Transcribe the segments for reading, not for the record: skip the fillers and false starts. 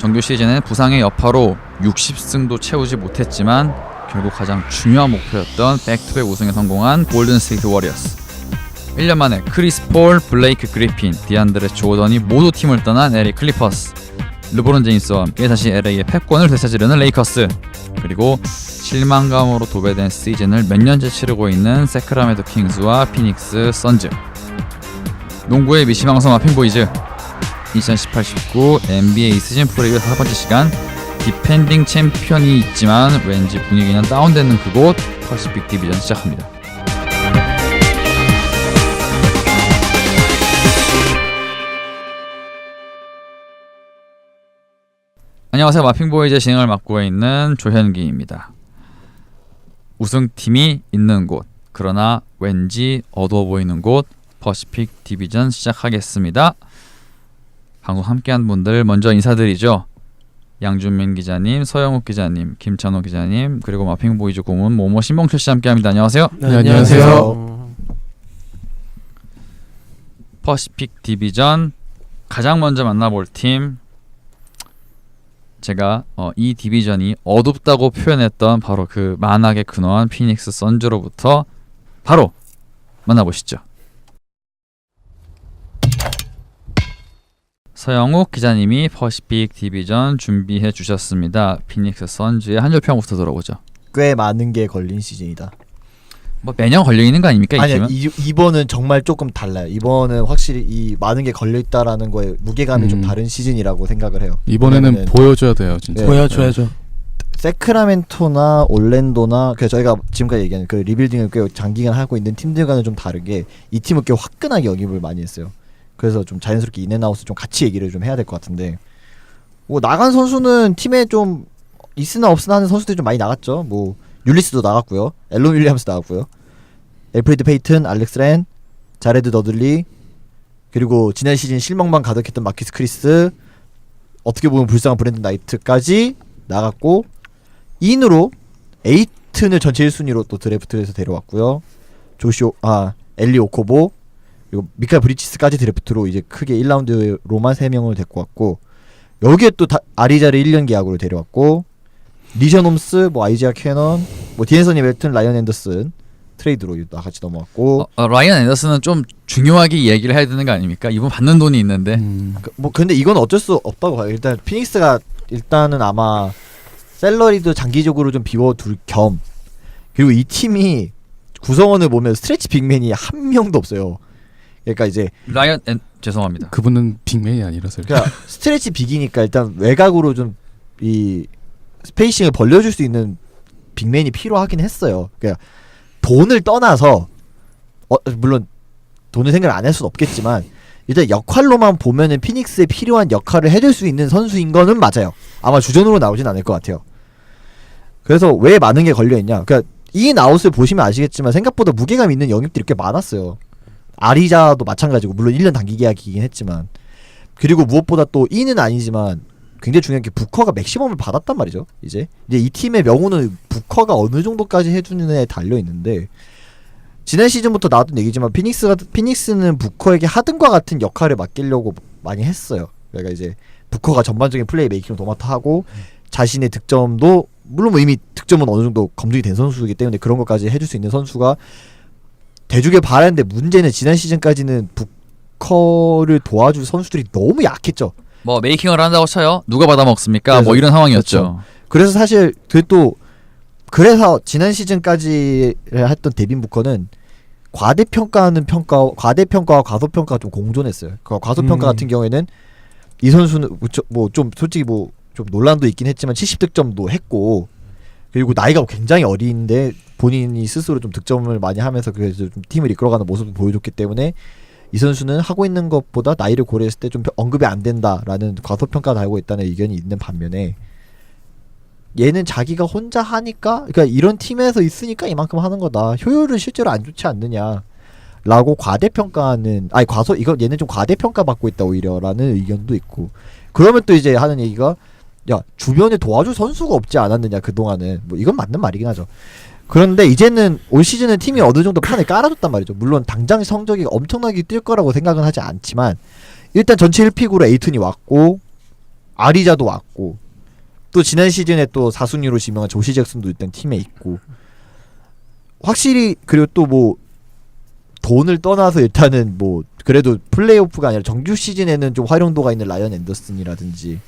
정규 시즌엔 부상의 여파로 60승도 채우지 못했지만 결국 가장 중요한 목표였던 백투백 우승에 성공한 골든 스테이트 워리어스. 1년 만에 크리스 폴, 블레이크 그리핀, 디안드레 조던이 모두 팀을 떠난 LA 클리퍼스, 르브론 제임스와 함께 다시 LA의 패권을 되찾으려는 레이커스, 그리고 실망감으로 도배된 시즌을 몇 년째 치르고 있는 세크라멘토 킹스와 피닉스 선즈. 농구의 미시방송 마핑보이즈 2018-19 NBA 시즌 프리뷰 5번째 시간. 디펜딩 챔피언이 있지만 왠지 분위기는 다운되는 그곳, 퍼시픽 디비전 시작합니다. 안녕하세요. 마핑보이즈 진행을 맡고 있는 조현기입니다. 우승팀이 있는 곳, 그러나 왠지 어두워 보이는 곳, 퍼시픽 디비전 시작하겠습니다. 방송 함께한 분들 먼저 인사드리죠. 양준민 기자님, 서영욱 기자님, 김찬호 기자님, 그리고 마핑보이즈 고문 모모 신봉철 씨 함께합니다. 안녕하세요. 네, 안녕하세요. 퍼시픽 디비전 가장 먼저 만나볼 팀, 제가 이 디비전이 어둡다고 표현했던 바로 그 만악의 근원한 피닉스 선즈로부터 바로 만나보시죠. 서영욱 기자님이 퍼시픽 디비전 준비해 주셨습니다. 피닉스 선즈의 한 줄 평부터 들어보죠. 꽤 많은 게 걸린 시즌이다. 뭐 매년 걸려 있는 거 아닙니까? 아니요, 이번은 정말 조금 달라요. 이번은 확실히 이 많은 게 걸려 있다라는 거에 무게감이 좀 다른 시즌이라고 생각을 해요. 이번에는 보여줘야 돼요, 진짜. 네, 보여줘야죠. 세크라멘토나 올랜도나 그 저희가 지금까지 얘기한 그 리빌딩을 꽤 장기간 하고 있는 팀들과는 좀 다르게 이 팀은 꽤 화끈하게 영입을 많이 했어요. 그래서 좀 자연스럽게 인앤아웃을 좀 같이 얘기를 좀 해야 될 것 같은데, 뭐 나간 선수는 팀에 좀 있으나 없으나 하는 선수들이 좀 많이 나갔죠. 뭐 율리스도 나갔고요, 앨런 윌리엄스 나갔고요, 엘프리드 페이튼, 알렉스 렌, 자레드 더들리, 그리고 지난 시즌 실망만 가득했던 마키스 크리스, 어떻게 보면 불쌍한 브랜든 나이트까지 나갔고, 2인으로 에이튼을 전체 1순위로 또 드래프트에서 데려왔고요. 엘리 오코보, 그리고 미카엘 브리치스까지 드래프트로 이제 크게 1라운드로만 3명을 데리고 왔고, 여기에 또 아리자를 1년 계약으로 데려왔고, 리션 홈스, 뭐 아이지아 캐넌, 뭐 디앤서니 멜튼, 라이언 앤더슨 트레이드로 같이 넘어왔고. 라이언 앤더슨은 좀 중요하게 얘기를 해야 되는 거 아닙니까? 이분 받는 돈이 있는데. 뭐 근데 이건 어쩔 수 없다고 봐요. 일단 피닉스가 일단은 아마 샐러리도 장기적으로 좀 비워둘 겸, 그리고 이 팀이 구성원을 보면 스트레치 빅맨이 한 명도 없어요. 그러니까 이제 죄송합니다. 그분은 빅맨이 아니라서요. 그러니까 스트레치 빅이니까 일단 외곽으로 좀 이 스페이싱을 벌려줄 수 있는 빅맨이 필요하긴 했어요. 그러니까 돈을 떠나서 물론 돈을 생각을 안 할 수는 없겠지만 일단 역할로만 보면은 피닉스에 필요한 역할을 해줄 수 있는 선수인 거는 맞아요. 아마 주전으로 나오진 않을 것 같아요. 그래서 왜 많은 게 걸려있냐, 그러니까 인아웃을 보시면 아시겠지만 생각보다 무게감 있는 영입들이 꽤 많았어요. 아리자도 마찬가지고, 물론 1년 단기 계약이긴 했지만, 그리고 무엇보다 또 인은 아니지만 굉장히 중요한 게 부커가 맥시멈을 받았단 말이죠. 이제 이 팀의 명운은 부커가 어느 정도까지 해주느냐에 달려있는데, 지난 시즌부터 나왔던 얘기지만 피닉스는 부커에게 하든과 같은 역할을 맡기려고 많이 했어요. 그러니까 이제 부커가 전반적인 플레이 메이킹을 도맡아 하고, 자신의 득점도 물론 뭐 이미 득점은 어느 정도 검증이 된 선수이기 때문에 그런 것까지 해줄 수 있는 선수가 돼주길 바랐는데, 문제는 지난 시즌까지는 부커를 도와줄 선수들이 너무 약했죠. 뭐 메이킹을 한다고 쳐요. 누가 받아먹습니까? 뭐 이런 상황이었죠. 그렇죠. 그래서 사실 그래서 지난 시즌까지 했던 데빈 부커는 과대평가와 과소평가가 좀 공존했어요. 그 과소평가 같은 경우에는 이 선수는 뭐 좀 솔직히 뭐 좀 논란도 있긴 했지만 70득점도 했고, 그리고 나이가 굉장히 어린데 본인이 스스로 좀 득점을 많이 하면서 그래서 좀 팀을 이끌어가는 모습을 보여줬기 때문에 이 선수는 하고 있는 것보다 나이를 고려했을 때 좀 언급이 안 된다라는 과소평가가 달고 있다는 의견이 있는 반면에, 얘는 자기가 혼자 하니까, 그러니까 이런 팀에서 있으니까 이만큼 하는 거다, 효율은 실제로 안 좋지 않느냐 라고 과대평가하는, 얘는 좀 과대평가 받고 있다 오히려라는 의견도 있고, 그러면 또 이제 하는 얘기가, 야, 주변에 도와줄 선수가 없지 않았느냐 그동안은, 뭐 이건 맞는 말이긴 하죠. 그런데 이제는 올 시즌은 팀이 어느 정도 판을 깔아줬단 말이죠. 물론 당장 성적이 엄청나게 뛸 거라고 생각은 하지 않지만, 일단 전체 1픽으로 에이튼이 왔고, 아리자도 왔고 또 지난 시즌에 또 4순위로 지명한 조시 잭슨도 일단 팀에 있고 확실히 그리고 또 뭐 돈을 떠나서 일단은 뭐 그래도 플레이오프가 아니라 정규 시즌에는 좀 활용도가 있는 라이언 앤더슨이라든지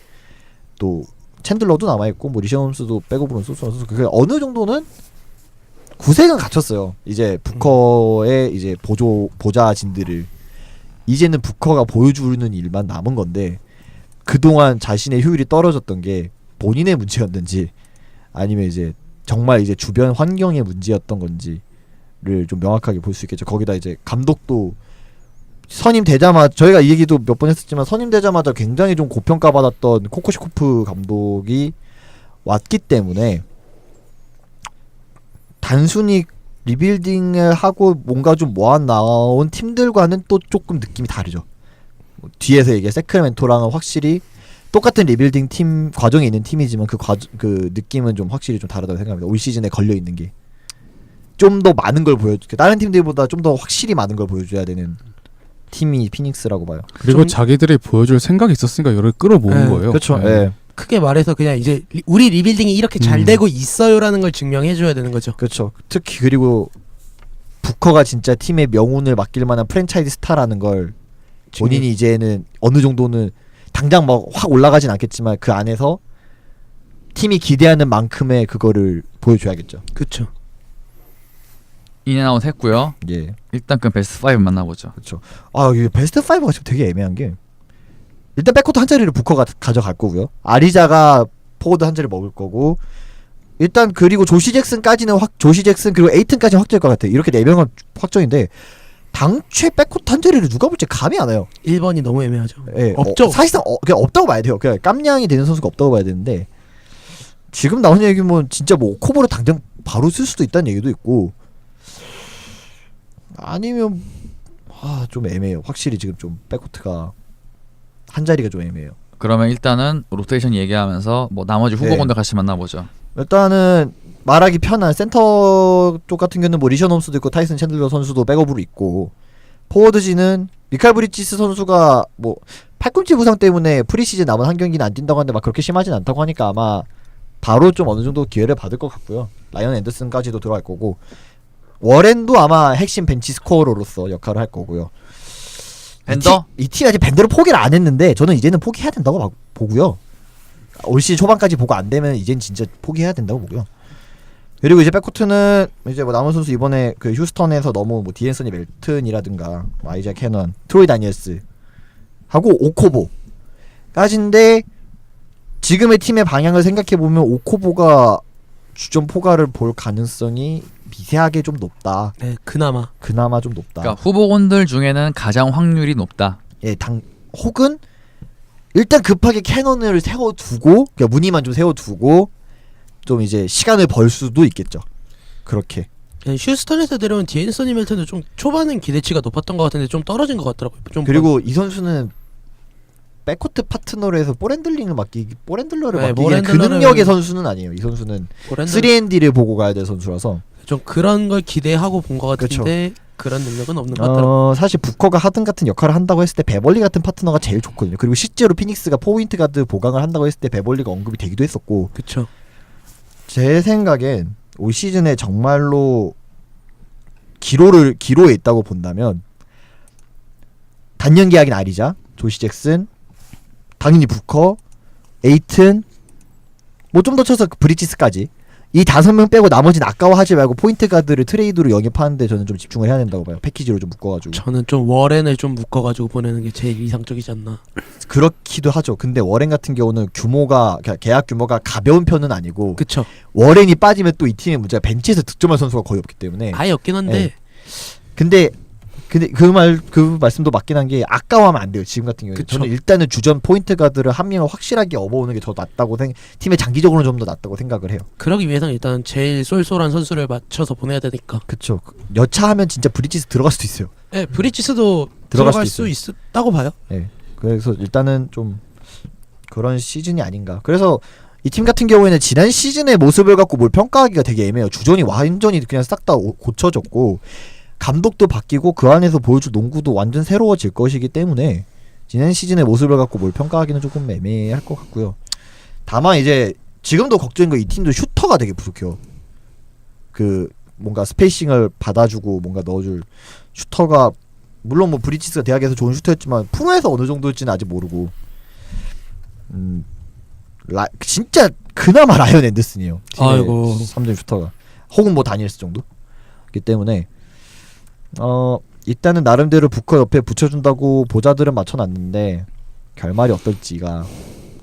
또 챈들러도 남아있고 뭐 리션 홈스도 백업으로 쏘쏘 그 어느 정도는 구색은 갖췄어요. 이제 부커의 이제 보좌진들을 이제는 부커가 보여주는 일만 남은 건데 그동안 자신의 효율이 떨어졌던 게 본인의 문제였는지 아니면 이제 정말 이제 주변 환경의 문제였던 건지를 좀 명확하게 볼 수 있겠죠. 거기다 이제 감독도 선임되자마자 저희가 이 얘기도 몇 번 했었지만 선임되자마자 굉장히 좀 고평가받았던 코코시코프 감독이 왔기 때문에 단순히 리빌딩을 하고 뭔가 좀 모아 나온 팀들과는 또 조금 느낌이 다르죠. 뒤에서 얘기해 세크라멘토랑은 확실히 똑같은 리빌딩 팀 과정에 있는 팀이지만 그 느낌은 좀 확실히 좀 다르다고 생각합니다. 올 시즌에 걸려 있는 게 좀 더 많은 걸 다른 팀들보다 좀 더 확실히 많은 걸 보여줘야 되는 팀이 피닉스라고 봐요. 그리고 자기들이 보여줄 생각이 있었으니까 이걸 끌어모은 거예요. 그렇죠. 네. 네. 크게 말해서 그냥 이제 우리 리빌딩이 이렇게 잘 되고 있어요라는 걸 증명해줘야 되는 거죠. 그렇죠. 특히 그리고 부커가 진짜 팀의 명운을 맡길 만한 프랜차이즈 스타라는 걸 본인이 이제는 어느 정도는 당장 막 확 올라가진 않겠지만 그 안에서 팀이 기대하는 만큼의 그거를 보여줘야겠죠. 그렇죠. 인앤아웃 했고요. 예. 일단 그 베스트 5 만나보죠. 그렇죠. 아, 이게 베스트 5가 지금 되게 애매한 게 일단 백코트 한 자리를 부커가 가져갈 거고요. 아리자가 포워드 한 자리 먹을 거고 일단 그리고 조시 잭슨까지는 조시 잭슨 그리고 에이튼까지는 확정일 것 같아요. 이렇게 4명은 확정인데 당최 백코트 한 자리를 누가 볼지 감이 안 와요. 1번이 너무 애매하죠. 예, 없죠. 사실상 그냥 없다고 봐야 돼요. 그냥 깜냥이 되는 선수가 없다고 봐야 되는데 지금 나오는 얘기면 진짜 뭐 오코보를 당장 바로 쓸 수도 있다는 얘기도 있고 아니면 좀 애매해요. 확실히 지금 좀 백코트가 한 자리가 좀 애매해요. 그러면 일단은 로테이션 얘기하면서 뭐 나머지 후보군들 같이 만나보죠. 일단은 말하기 편한 센터 쪽 같은 경우는 뭐 리션 홈스도 있고 타이슨 챈들러 선수도 백업으로 있고 포워드진은 미칼 브리지스 선수가 뭐 팔꿈치 부상 때문에 프리시즌 남은 한 경기는 안 뛴다고 하는데 막 그렇게 심하진 않다고 하니까 아마 바로 좀 어느 정도 기회를 받을 것 같고요. 라이언 앤더슨까지도 들어갈 거고 워렌도 아마 핵심 벤치 스코어로서 역할을 할 거고요. 밴더? 이 팀이 아직 밴더를 포기를 안 했는데 저는 이제는 포기해야 된다고 보고요. 올 시즌 초반까지 보고 안 되면 이젠 진짜 포기해야 된다고 보고요. 그리고 이제 백코트는 이제 뭐 남은 선수 이번에 그 휴스턴에서 너무 뭐 디앤서니 멜튼이라든가 뭐 아이자 캐넌, 트로이 다니엘스 하고 오코보까지인데 지금의 팀의 방향을 생각해 보면 오코보가 주전 포가를 볼 가능성이 미세하게 좀 높다. 네, 그나마 좀 높다. 그러니까 후보군들 중에는 가장 확률이 높다. 예, 혹은 일단 급하게 캐논을 세워두고 그러니까 무늬만 좀 세워두고 좀 이제 시간을 벌 수도 있겠죠. 그렇게. 휴스턴에서 내려온 디앤서니 멜튼도 좀 초반엔 기대치가 높았던 것 같은데 좀 떨어진 것 같더라고요. 좀 그리고 이 선수는 백코트 파트너로 해서 볼핸들러를 맡기기 그 능력의 선수는 아니에요. 이 선수는 3&D를 보고 가야 될 선수라서 좀 그런 걸 기대하고 본 것 같은데 그런 능력은 없는 것 같더라고요. 사실 부커가 하든 같은 역할을 한다고 했을 때 베벌리 같은 파트너가 제일 좋거든요. 그리고 실제로 피닉스가 포인트 가드 보강을 한다고 했을 때 베벌리가 언급이 되기도 했었고 그쵸. 제 생각엔 올 시즌에 정말로 기로에 있다고 본다면 단년 계약인 아리자, 조시 잭슨, 당연히 부커, 에이튼, 뭐 좀 더 쳐서 브리지스까지 이 5명 빼고 나머지는 아까워하지 말고 포인트 가드를 트레이드로 영입하는데 저는 좀 집중을 해야 된다고 봐요. 패키지로 좀 묶어가지고. 저는 좀 워렌을 좀 묶어가지고 보내는 게 제일 이상적이지 않나. 그렇기도 하죠. 근데 워렌 같은 경우는 계약 규모가 가벼운 편은 아니고 그쵸. 워렌이 빠지면 또 이 팀의 문제가 벤치에서 득점할 선수가 거의 없기 때문에 아예 없긴 한데 근데 그 말씀도 맞긴 한 게 아까워하면 안 돼요. 지금 같은 경우에 그쵸. 저는 일단은 주전 포인트 가드를 한 명을 확실하게 업어오는 게 더 낫다고 팀의 장기적으로는 좀 더 낫다고 생각을 해요. 그러기 위해서는 일단 제일 쏠쏠한 선수를 맞춰서 보내야 되니까. 그쵸. 여차하면 진짜 브리지스 들어갈 수도 있어요. 네, 브리지스도 들어갈 들어갈 수도 수 있다고 봐요. 네. 그래서 일단은 좀 그런 시즌이 아닌가. 그래서 이 팀 같은 경우에는 지난 시즌의 모습을 갖고 뭘 평가하기가 되게 애매해요. 주전이 완전히 그냥 싹 다 고쳐졌고 감독도 바뀌고 그 안에서 보여줄 농구도 완전 새로워질 것이기 때문에 지난 시즌의 모습을 갖고 뭘 평가하기는 조금 애매할 것 같고요. 다만 이제 지금도 걱정인 거 이 팀도 슈터가 되게 부족해요. 그 뭔가 스페이싱을 받아주고 뭔가 넣어줄 슈터가 물론 뭐 브리치스가 대학에서 좋은 슈터였지만 프로에서 어느 정도일지는 아직 모르고 진짜 그나마 라이언 앤더슨이에요. 팀의 아이고. 3점 슈터가 혹은 뭐 다니엘스 정도이기 때문에 일단은 나름대로 부커 옆에 붙여준다고 보자들은 맞춰놨는데 결말이 어떨지가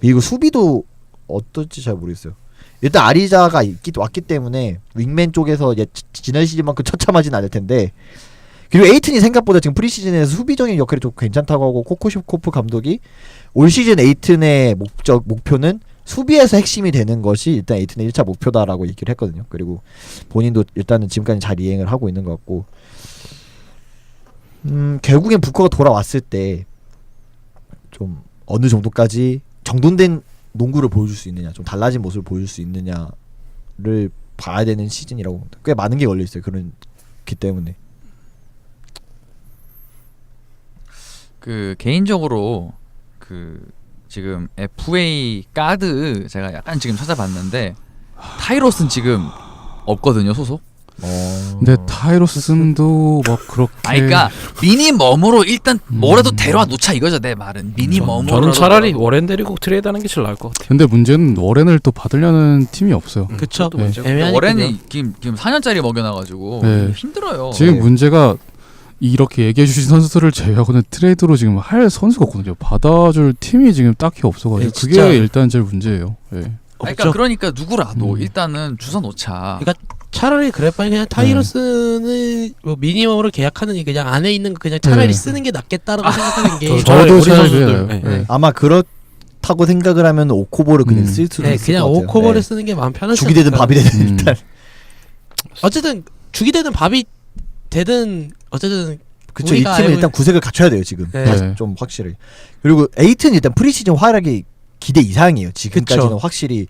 그리고 수비도 어떨지 잘 모르겠어요. 일단 아리자가 왔기 때문에 윙맨 쪽에서 지난 시즌만큼 처참하진 않을 텐데 그리고 에이튼이 생각보다 지금 프리시즌에서 수비적인 역할이 좀 괜찮다고 하고 코코시코프 감독이 올 시즌 에이튼의 목표는 수비에서 핵심이 되는 것이 일단 에이튼의 1차 목표다라고 얘기를 했거든요. 그리고 본인도 일단은 지금까지 잘 이행을 하고 있는 것 같고 결국엔 부커가 돌아왔을 때 좀 어느 정도까지 정돈된 농구를 보여줄 수 있느냐 좀 달라진 모습을 보여줄 수 있느냐를 봐야 되는 시즌이라고 봅니다. 꽤 많은 게 걸려있어요. 그렇기 때문에 그 개인적으로 그 지금 FA 가드 제가 약간 지금 찾아봤는데 타이로스는 지금 없거든요 소속. 근데 타이로슨도 막 그렇게 그러니까 미니멈으로 일단 뭐라도 데려와 놓자 이거죠 내 말은. 미니멈으로. 저는 차라리 워렌 데리고 트레이드하는 게 제일 나을 것 같아요. 근데 문제는 워렌을 또 받으려는 팀이 없어요. 그쵸. 네. 애매하니까요. 워렌이 지금 4년짜리 먹여놔가지고 네. 힘들어요. 지금 네. 문제가 이렇게 얘기해 주신 선수들을 제외하고는 트레이드로 지금 할 선수가 없거든요. 받아줄 팀이 지금 딱히 없어가지고 네, 진짜. 그게 일단 제일 문제예요. 네. 그러니까 누구라도 음. 일단은 주워 놓자. 그러니까 차라리 그럴 바에 그냥 타이러슨을 뭐 미니멈으로 계약하는 게 그냥 안에 있는 거 그냥 차라리 네. 쓰는 게 낫겠다라고 생각하는 게 저도 우리 차라리 선수들, 그래요. 네. 네. 아마 그렇다고 생각을 하면 오코보를 그냥 쓸 수도 네, 있을 그냥 것 같아요. 오코버를 네. 쓰는 게 마음 편하지 죽이 되든 않을까. 밥이 되든 음. 일단 어쨌든 죽이 되든 밥이 되든 어쨌든 그쵸. 이 우리가 팀은 알고 일단 구색을 갖춰야 돼요 지금. 네. 다시 좀 확실히. 그리고 에이튼 일단 프리시즌 활약이 기대 이상이에요. 지금까지는 그쵸. 확실히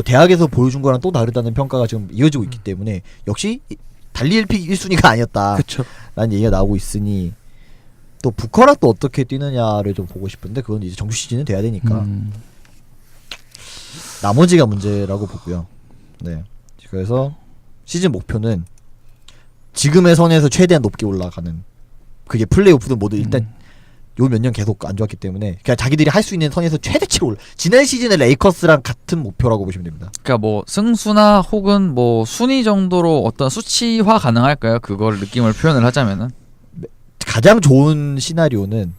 대학에서 보여준 거랑 또 다르다는 평가가 지금 이어지고 있기 때문에 역시 달리 1픽 1순위가 아니었다라는 그쵸. 얘기가 나오고 있으니 또 부커랑 또 어떻게 뛰느냐를 좀 보고 싶은데 그건 이제 정규 시즌은 돼야 되니까 나머지가 문제라고 보고요. 네. 그래서 시즌 목표는 지금의 선에서 최대한 높게 올라가는 그게 플레이오프든 뭐든 일단 요 몇 년 계속 안 좋았기 때문에 그냥 자기들이 할 수 있는 선에서 최대치로 올라. 지난 시즌의 레이커스랑 같은 목표라고 보시면 됩니다. 그러니까 뭐 승수나 혹은 뭐 순위 정도로 어떤 수치화 가능할까요? 그걸 느낌을 표현을 하자면은 가장 좋은 시나리오는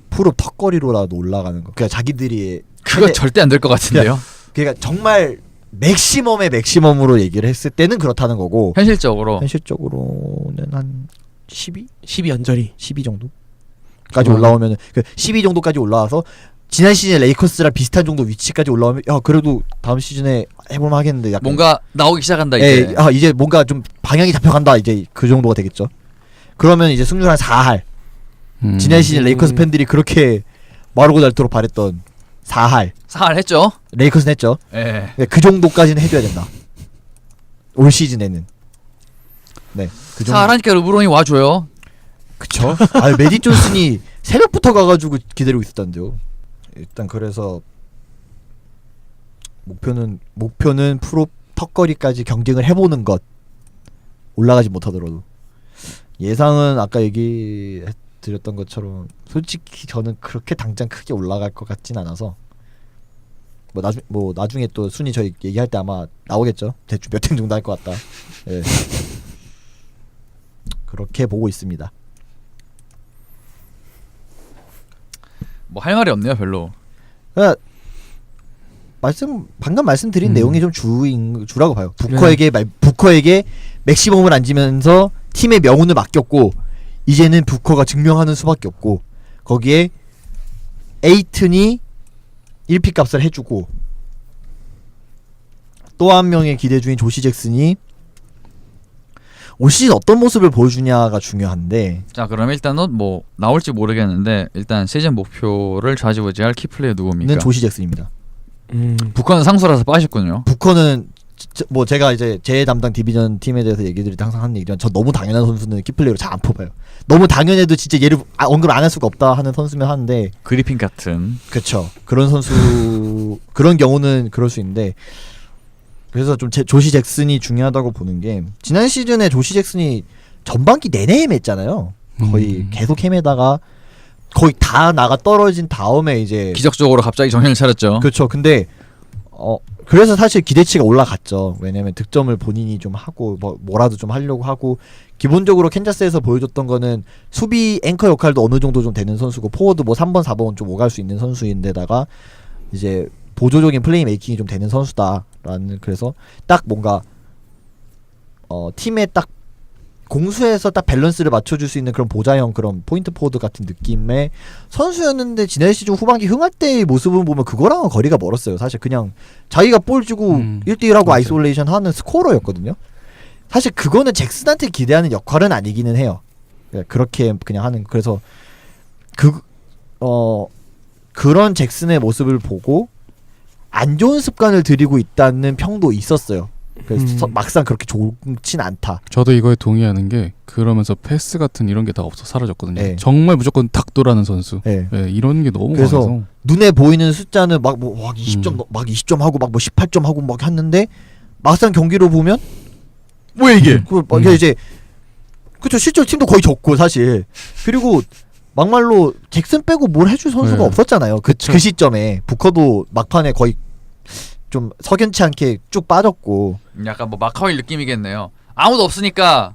프로 턱걸이로라도 올라가는 거. 그러니까 자기들이 그거 절대 안 될 것 같은데요. 그러니까 정말 맥시멈의 맥시멈으로 얘기를 했을 때는 그렇다는 거고 현실적으로 현실적으로는 한 12? 12 연절이 12 정도까지 올라오면은 그 12 정도까지 올라와서 지난 시즌 레이커스랑 비슷한 정도 위치까지 올라오면 야 그래도 다음 시즌에 해볼만 하겠는데 약간 뭔가 나오기 시작한다 이제. 이제 뭔가 좀 방향이 잡혀간다 이제 그 정도가 되겠죠. 그러면 이제 승률 한 4할 지난 시즌 레이커스 팬들이 그렇게 마르고 닳도록 바랬던 4할 사할 했죠. 레이커스는 했죠. 예. 그 정도까지는 해줘야 된다. 올 시즌에는 네 그 정도. 사할하니까 르브론이 와줘요. 그쵸? 아 메디 존슨이 새벽부터 가가지고 기다리고 있었단데요. 일단 그래서 목표는 프로 턱걸이까지 경쟁을 해보는 것. 올라가지 못하더라도 예상은 아까 얘기드렸던 것처럼 솔직히 저는 그렇게 당장 크게 올라갈 것 같진 않아서 뭐 나중에 또 순위 저희 얘기할 때 아마 나오겠죠. 대충 몇 팀 정도 할 것 같다. 예. 그렇게 보고 있습니다. 뭐 할 말이 없네요 별로. 그러니까 방금 말씀드린 내용이 좀 주라고 봐요. 부커에게 맥시멈을 안지면서 팀의 명운을 맡겼고 이제는 부커가 증명하는 수밖에 없고 거기에 에이튼이 1픽 값을 해주고 또 한 명의 기대 중인 조시 잭슨이 올 시즌 어떤 모습을 보여주냐가 중요한데 자 그럼 일단은 뭐 나올지 모르겠는데 일단 시즌 목표를 좌지우지할 키플레이어 누굽니까? 는 조시 잭슨입니다. 북한은 상수라서 빠졌군요. 부커는 뭐 제가 이제 제 담당 디비전 팀에 대해서 얘기 드릴 때 항상 하는 얘기지만 저 너무 당연한 선수는 키플레이로 잘 안 뽑아요. 너무 당연해도 진짜 얘를 언급 안 할 수가 없다 하는 선수면 하는데 그리핀 같은. 그쵸. 그런 선수 그런 경우는 그럴 수 있는데 그래서 좀 조시 잭슨이 중요하다고 보는 게 지난 시즌에 조시 잭슨이 전반기 내내 헤맸잖아요. 거의 계속 헤매다가 거의 다 나가 떨어진 다음에 이제 기적적으로 갑자기 정신을 차렸죠. 그렇죠. 근데 그래서 사실 기대치가 올라갔죠. 왜냐면 득점을 본인이 좀 하고 뭐라도 좀 하려고 하고 기본적으로 캔자스에서 보여줬던 거는 수비 앵커 역할도 어느 정도 좀 되는 선수고 포워드 뭐 3번 4번 좀 오갈 수 있는 선수인데다가 이제 보조적인 플레이 메이킹이 좀 되는 선수다라는 그래서 딱 뭔가 팀에 딱 공수에서 딱 밸런스를 맞춰줄 수 있는 그런 보좌형 그런 포인트 포워드 같은 느낌의 선수였는데 지난 시즌 후반기 흥할 때의 모습을 보면 그거랑은 거리가 멀었어요. 사실 그냥 자기가 볼 주고 1대1하고 맞아요. 아이솔레이션 하는 스코어러였거든요. 사실 그거는 잭슨한테 기대하는 역할은 아니기는 해요. 그렇게 그냥 하는 그래서 그런 잭슨의 모습을 보고 안 좋은 습관을 들이고 있다는 평도 있었어요. 그래서 막상 그렇게 좋진 않다. 저도 이거에 동의하는 게 그러면서 패스 같은 이런 게 다 없어 사라졌거든요. 네. 정말 무조건 닥도라는 선수. 네. 네, 이런 게 너무 그래서 많아서 눈에 보이는 숫자는 막 20점 막 20점 하고 막 뭐 18점 하고 막 했는데 막상 경기로 보면 뭐야 이게? 이게 이제 그쵸 실제로 팀도 거의 적고 사실 그리고 막말로 잭슨 빼고 뭘 해줄 선수가 네. 없었잖아요. 그 시점에 부커도 막판에 거의 좀 석연치 않게 쭉 빠졌고 약간 뭐 마카오일 느낌이겠네요. 아무도 없으니까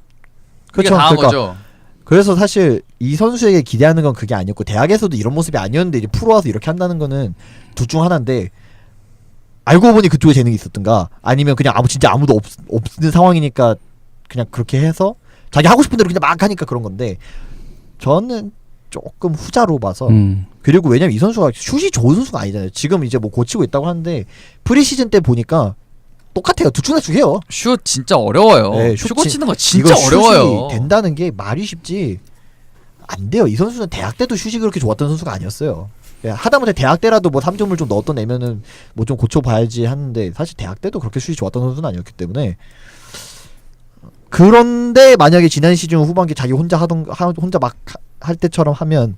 그게 그쵸, 당한 그러니까 거죠. 그래서 사실 이 선수에게 기대하는 건 그게 아니었고 대학에서도 이런 모습이 아니었는데 이제 프로 와서 이렇게 한다는 거는 둘 중 하나인데 알고 보니 그쪽에 재능이 있었던가 아니면 그냥 진짜 아무도 없는 상황이니까 그냥 그렇게 해서 자기 하고 싶은 대로 그냥 막 하니까 그런 건데 저는 조금 후자로 봐서 그리고 왜냐면 이 선수가 슛이 좋은 선수가 아니잖아요. 지금 이제 뭐 고치고 있다고 하는데 프리시즌 때 보니까 똑같아요. 두 축 해요. 슛 진짜 어려워요. 네, 슛 슛 고치는 거 진짜 이거 어려워요. 슛이 된다는 게 말이 쉽지 안 돼요. 이 선수는 대학 때도 슛이 그렇게 좋았던 선수가 아니었어요. 하다못해 대학 때라도 뭐 3점을 좀 넣었던 애면은 뭐 좀 고쳐봐야지 하는데 사실 대학 때도 그렇게 슛이 좋았던 선수는 아니었기 때문에 그런데 만약에 지난 시즌 후반기 자기 혼자 막 할 때처럼 하면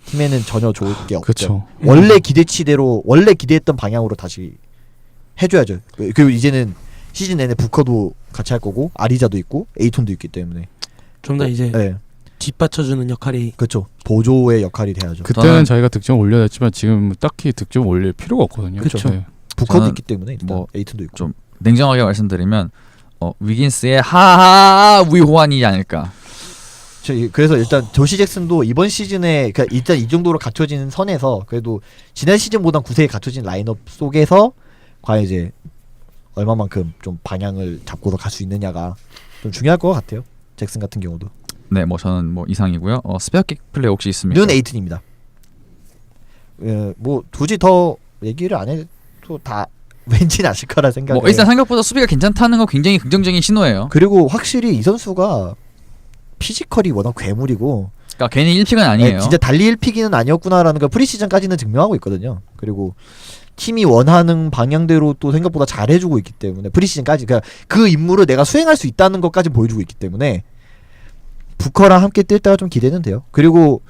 팀에는 전혀 좋을 게 없죠. 그쵸. 원래 기대치대로 원래 기대했던 방향으로 다시 해줘야죠. 그리고 이제는 시즌 내내 부커도 같이 할 거고 아리자도 있고 에이톤도 있기 때문에 좀 더 이제 네, 뒷받쳐주는 역할이 그렇죠. 보조의 역할이 돼야죠. 그때는 자기가 득점 올려야 했지만 지금 딱히 득점 올릴 필요가 없거든요. 그쵸. 네. 부커도 저는 있기 때문에 일단 뭐 에이톤도 있고 좀 냉정하게 말씀드리면 위긴스의 하하 위호환이 아닐까. 그래서 일단 조시 잭슨도 이번 시즌에 그러니까 일단 이 정도로 갖춰진 선에서 그래도 지난 시즌보단 구세에 갖춰진 라인업 속에서 과연 이제 얼마만큼 좀 방향을 잡고서 갈 수 있느냐가 좀 중요할 것 같아요. 잭슨 같은 경우도. 네, 뭐 저는 뭐 이상이고요. 스페어킥 플레이 혹시 있습니까? 눈 에이튼입니다. 뭐 굳이 더 얘기를 안 해도 다 왠지 나실 거라 생각해. 뭐 일단 생각보다 수비가 괜찮다는 거 굉장히 긍정적인 신호예요. 그리고 확실히 이 선수가 피지컬이 워낙 괴물이고 그러니까 괜히 1픽은 아니에요. 진짜 달리 1픽이는 아니었구나라는 걸 프리시즌까지는 증명하고 있거든요. 그리고 팀이 원하는 방향대로 또 생각보다 잘해주고 있기 때문에 프리시즌까지 그 임무를 내가 수행할 수 있다는 것까지 보여주고 있기 때문에 부커랑 함께 뛸 때가 좀 기대는 돼요. 그리고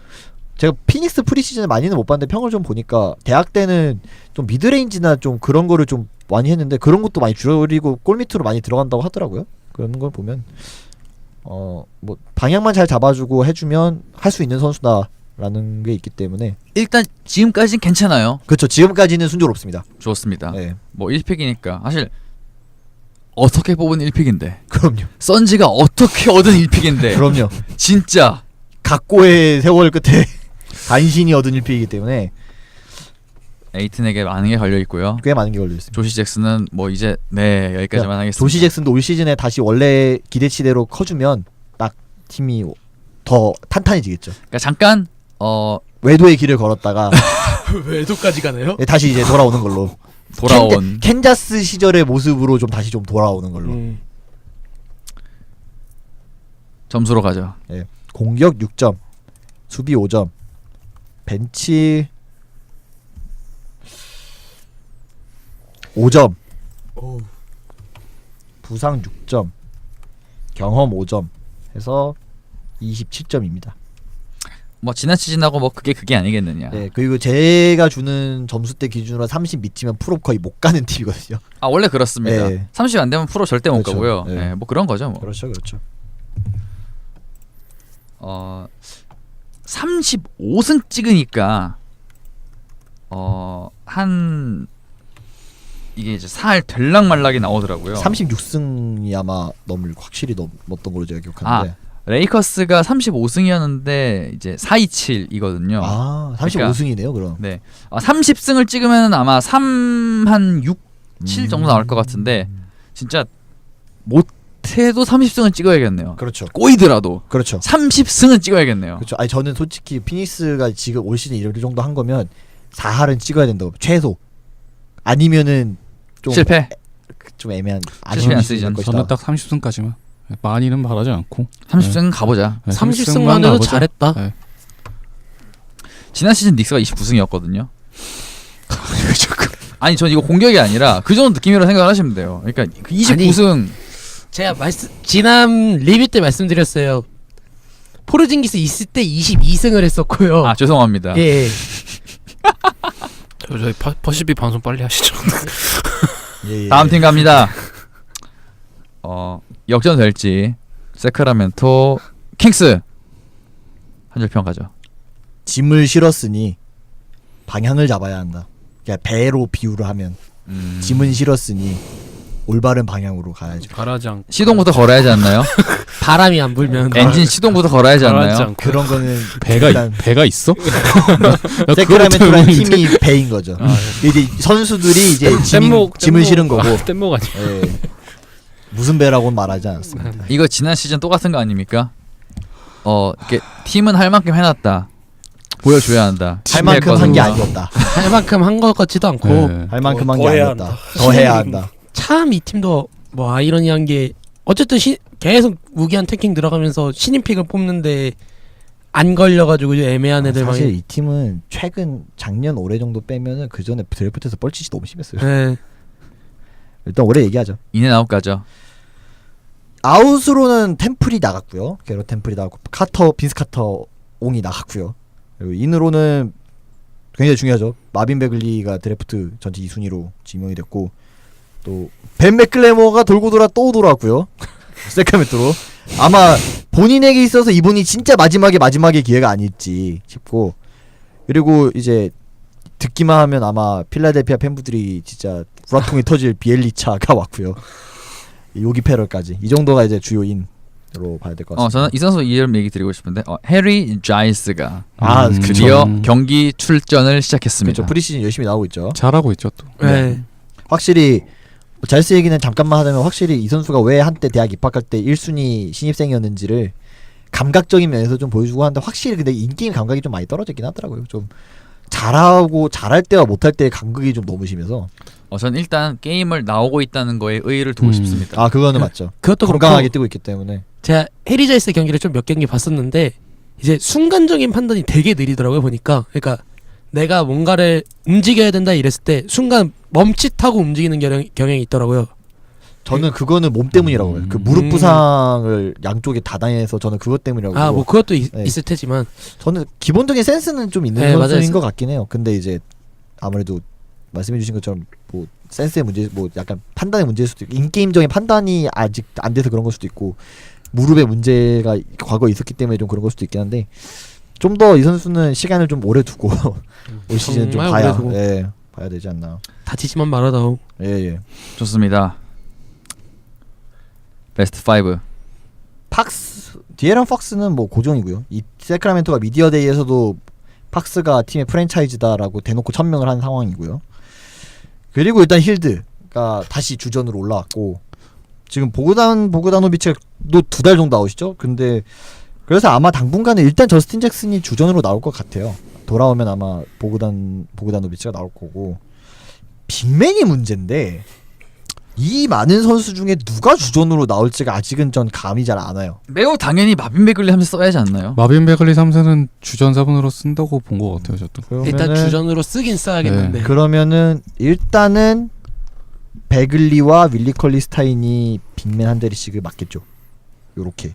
제가 피닉스 프리시즌에 많이는 못 봤는데 평을 좀 보니까 대학 때는 좀 미드레인지나 좀 그런 거를 좀 많이 했는데 그런 것도 많이 줄여리고 골 밑으로 많이 들어간다고 하더라고요. 그런 걸 보면 뭐 방향만 잘 잡아주고 해주면 할 수 있는 선수다라는 게 있기 때문에 일단 지금까지는 괜찮아요. 그렇죠. 지금까지는 순조롭습니다. 좋습니다. 네. 뭐 1픽이니까 사실 어떻게 뽑은 1픽인데 그럼요. 선지가 어떻게 얻은 1픽인데 그럼요. 진짜 각고의 세월 끝에 간신히 얻은 1픽이기 때문에 에이튼에게 많은 게 걸려 있고요. 꽤 많은 게 걸려 있습니다. 조시 잭슨은 뭐 이제 여기까지만 하겠습니다. 조시 잭슨도 올 시즌에 다시 원래 기대치대로 커주면 딱 팀이 더 탄탄해지겠죠. 그러니까 잠깐 외도의 길을 걸었다가 외도까지 가나요? 다시 이제 돌아오는 걸로 돌아온 캔자스 시절의 모습으로 좀 다시 좀 돌아오는 걸로. 점수로 가죠. 예. 공격 6점, 수비 5점, 벤치 5점. 부상 6점, 경험 5점 해서 27점입니다. 뭐 지난 시즌하고 뭐 그게 아니겠느냐. 네, 그리고 제가 주는 점수대 기준으로 30 미치면 프로 거의 못 가는 팀이거든요. 아 원래 그렇습니다. 네. 30 안 되면 프로 절대 못 그렇죠. 가고요. 네. 네, 뭐 그런 거죠. 뭐. 그렇죠. 35승 찍으니까 한 이게 이제 살 될락말락이 나오더라고요. 36승이 아마 확실히 넘었던 걸로 제가 기억하는데. 레이커스가 35승이었는데 이제 427이거든요. 아, 35승이네요, 그럼. 네. 30승을 찍으면 아마 3한 6, 7 정도 나올 것 같은데 진짜 못해도 30승은 찍어야겠네요. 그렇죠. 꼬이더라도 그렇죠. 30승은 찍어야겠네요. 그렇죠. 아니 저는 솔직히 피닉스가 지금 올 시즌 이럴 정도 한 거면 4할은 찍어야 된다고 최소. 아니면은 좀 실패. 좀 애매한 실패 안 아쉬운 쓰이죠. 시즌일 것이다. 저는 딱 30승까지만 많이는 바라지 않고 30승 가보자. 네, 30승만 해도 가보자. 잘했다. 네. 지난 시즌 닉스가 29승이었거든요. 아니 전 이거 공격이 아니라 그 정도 느낌이라고 생각을 하시면 돼요. 그러니까 그 29승 제가 지난 리뷰 때 말씀드렸어요. 포르징기스 있을 때 22승을 했었고요. 아 죄송합니다. 예. 저희 퍼시비 방송 빨리 하시죠. 예. 다음 팀 갑니다. 역전될지 세크라멘토 킹스 한 줄 평가죠. 짐을 실었으니 방향을 잡아야 한다. 그러니까 배로 비유를 하면 짐은 실었으니 올바른 방향으로 가야죠. 가라지 않고 시동부터 걸어야 하지 않나요? 바람이 안 불면 엔진 시동부터 걸어야 하지 가라지 않나요? 않고 그런 거는 배가 있어? 세크라멘토라는 팀이 배인 거죠. 아, 이제 선수들이 이제 짐을 실은 거고. 뗏목 아니. 예. 무슨 배라고는 말하지 않았습니다. 이거 지난 시즌 똑같은 거 아닙니까? 이렇게 팀은 할 만큼 해놨다. 보여줘야 한다. 할 만큼 한 게 거든요. 아니었다. 할 만큼 한 것 같지도 않고 네. 할 만큼 한 더 게 해야 아니었다. 한다. 더 해야 한다. 참 이 팀도 뭐 아이러니한 게 어쨌든 계속 무기한 태킹 들어가면서 신인픽을 뽑는데 안 걸려가지고 애매한 애들만. 사실 이 팀은 최근 작년 올해 정도 빼면은 그 전에 드래프트에서 뻘짓이 너무 심했어요. 네. 일단 올해 얘기하죠. 인앤아웃 가죠. 아웃으로는 템플이 나갔고요. 게로 템플이 나갔고 빈스 카터 옹이 나갔고요. 그리고 인으로는 굉장히 중요하죠. 마빈 베글리가 드래프트 전체 2순위로 지명이 됐고 또 벤 맥클레모어가 돌고 돌아 또 돌아왔고요. 세카멘토로 아마 본인에게 있어서 이분이 진짜 마지막에 기회가 아닐지 싶고 그리고 이제 듣기만 하면 아마 필라델피아 팬분들이 진짜 구라통이 터질 비엘리차가 왔고요. 요기 패럴까지 이 정도가 이제 주요인으로 봐야 될 것 같습니다. 저는 이 선수 이름 얘기 드리고 싶은데 해리 자이스가 그쵸. 드디어 경기 출전을 시작했습니다. 그렇죠. 프리시즌 열심히 나오고 있죠. 잘하고 있죠 또. 네. 확실히 잘스 얘기는 잠깐만 하자면 확실히 이 선수가 왜 한때 대학 입학할 때 1순위 신입생이었는지를 감각적인 면에서 좀 보여주고 하는데 확실히 근데 인게임 감각이 좀 많이 떨어지긴 하더라고요. 좀 잘할 때와 못할 때의 간극이 좀 너무 심해서 저는 일단 게임을 나오고 있다는 거에 의의를 두고 싶습니다. 아 그거는 맞죠. 그것도 건강하게 그렇고 뛰고 있기 때문에 제가 해리자이스 경기를 좀 몇 경기 봤었는데 이제 순간적인 판단이 되게 느리더라고요 보니까. 그러니까 내가 뭔가를 움직여야 된다 이랬을 때 순간 멈칫하고 움직이는 경향이 있더라고요. 저는 그거는 몸 때문이라고 해요. 그 무릎 부상을 양쪽에 다 당해서 저는 그것 때문이라고. 아 뭐 그것도 네. 있을 테지만 저는 기본적인 센스는 좀 있는 네, 선수인 맞아요. 것 같긴 해요. 근데 이제 아무래도 말씀해주신 것처럼 뭐 센스의 문제, 뭐 약간 판단의 문제일 수도 있고 인게임적인 판단이 아직 안 돼서 그런 걸 수도 있고 무릎에 문제가 과거에 있었기 때문에 좀 그런 걸 수도 있긴 한데 좀 더 이 선수는 시간을 좀 오래 두고 올 시즌 좀 정말 봐야, 오래 두고. 봐야 되지 않나. 다치지만 말아다오. 예. 좋습니다. 베스트 5. 디에런 팍스는 뭐 고정이고요. 이 세크라멘토가 미디어데이에서도 팍스가 팀의 프랜차이즈다라고 대놓고 천명을 한 상황이고요. 그리고 일단 힐드가 다시 주전으로 올라왔고 지금 보그다노비치가 또 2달 정도 아웃이죠. 근데 그래서 아마 당분간은 일단 저스틴 잭슨이 주전으로 나올 것 같아요. 돌아오면 아마 보그다노비치가 나올 거고 빅맨이 문제인데 이 많은 선수 중에 누가 주전으로 나올지가 아직은 전 감이 잘 안 와요. 매우 당연히 마빈 베글리 하면서 써야지 않나요? 마빈 베글리 3세는 주전 4분으로 쓴다고 본 것 같아요 저도. 일단 주전으로 쓰긴 써야겠는데. 그러면은 일단은 베글리와 윌리 컬리스타인이 빅맨 한 자리씩을 맡겠죠. 요렇게.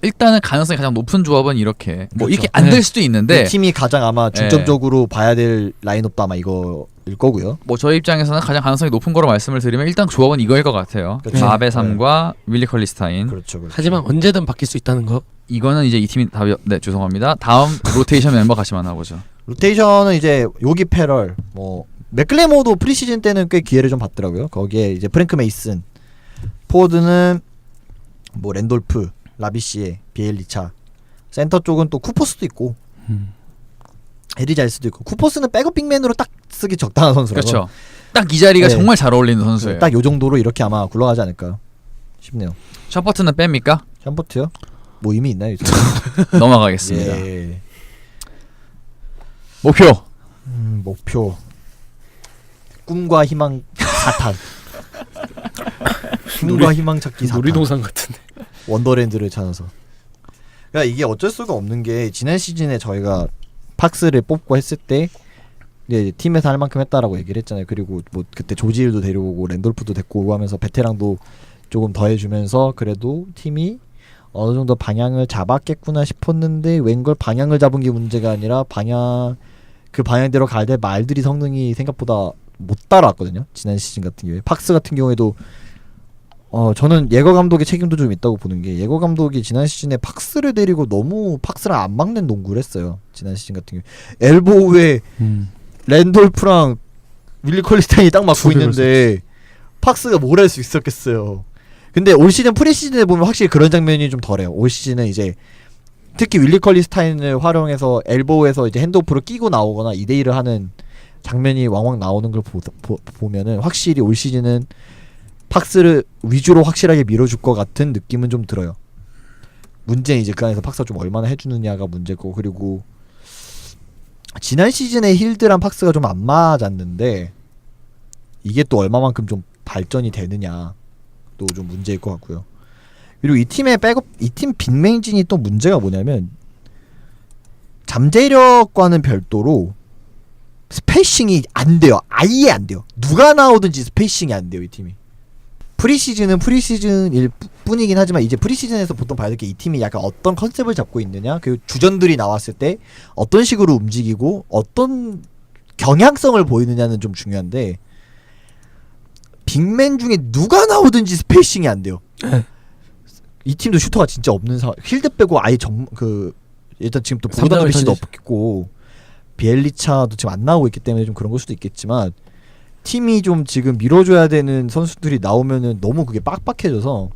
일단은 가능성이 가장 높은 조합은 이렇게 뭐 그렇죠. 이렇게 안 될 수도 있는데 이 팀이 가장 아마 중점적으로 봐야 될 라인업도 아마 이거일 거고요. 뭐 저희 입장에서는 가장 가능성이 높은 거로 말씀을 드리면 일단 조합은 이거일 것 같아요. 그렇죠. 4배 3과 윌리 컬리스타인. 그렇죠. 하지만 언제든 바뀔 수 있다는 거. 이거는 이제 이 팀이 답이 네 죄송합니다. 다음 로테이션 멤버 같이 만나보죠. 로테이션은 이제 요기 패럴, 뭐 맥클레모도 프리시즌 때는 꽤 기회를 좀 받더라고요. 거기에 이제 프랭크 메이슨, 포워드는 뭐 랜돌프, 라비시에, 비엘리차, 센터 쪽은 또 쿠퍼스도 있고 에리잘스도 있고 쿠퍼스는 백업 빅맨으로 딱 쓰기 적당한 선수라서 그렇죠. 딱 이 자리가 네. 정말 잘 어울리는 선수예요. 딱 요 정도로 이렇게 아마 굴러가지 않을까 싶네요. 셔퍼트는 뺍니까? 샴버트요? 뭐 의미 있나요? 넘어가겠습니다. 예. 목표 목표 꿈과 희망 4탄. 꿈과 희망 찾기 4탄. 놀이동산 같은데. 원더랜드를 찾아서. 그러니까 이게 어쩔 수가 없는 게 지난 시즌에 저희가 팍스를 뽑고 했을 때 이제 팀에서 할 만큼 했다라고 얘기를 했잖아요. 그리고 뭐 그때 조지일도 데려오고 랜돌프도 데리고 오고 하면서 베테랑도 조금 더해주면서 그래도 팀이 어느 정도 방향을 잡았겠구나 싶었는데 웬걸 방향을 잡은 게 문제가 아니라 그 방향대로 갈 때 말들이 성능이 생각보다 못 따라왔거든요. 지난 시즌 같은 경우에 팍스 같은 경우에도 저는 예거 감독의 책임도 좀 있다고 보는 게 예거 감독이 지난 시즌에 팍스를 데리고 너무 팍스랑 안 막는 농구를 했어요. 지난 시즌 같은 경우에 엘보우에 랜돌프랑 윌리 컬리스타인이 딱 막고 있는데 팍스가 뭘 할 수 있었겠어요. 근데 올 시즌 프리시즌에 보면 확실히 그런 장면이 좀 덜해요. 올 시즌은 이제 특히 윌리 컬리스타인을 활용해서 엘보우에서 이제 핸드오프를 끼고 나오거나 2대1을 하는 장면이 왕왕 나오는 걸 보면은 확실히 올 시즌은 팍스를 위주로 확실하게 밀어줄 것 같은 느낌은 좀 들어요. 문제는 이제 그 안에서 팍스가 좀 얼마나 해주느냐가 문제고, 그리고 지난 시즌에 힐드랑 팍스가 좀 안 맞았는데 이게 또 얼마만큼 좀 발전이 되느냐 또 좀 문제일 것 같고요. 그리고 이 팀의 백업, 이 팀 빅맨진이 또 문제가 뭐냐면 잠재력과는 별도로 스페이싱이 안 돼요. 아예 안 돼요. 누가 나오든지 스페이싱이 안 돼요, 이 팀이. 프리시즌은 프리시즌일 뿐이긴 하지만 이제 프리시즌에서 보통 봐야 될 게 이 팀이 약간 어떤 컨셉을 잡고 있느냐, 그리고 주전들이 나왔을 때 어떤 식으로 움직이고 어떤 경향성을 보이느냐는 좀 중요한데 빅맨 중에 누가 나오든지 스페이싱이 안 돼요. 이 팀도 슈터가 진짜 없는 상황. 힐드 빼고 아예 일단 지금 또 보그다노비치도 없고 비엘리차도 지금 안 나오고 있기 때문에 좀 그런 걸 수도 있겠지만 팀이 좀 지금 밀어줘야 되는 선수들이 나오면은 너무 그게 빡빡해져서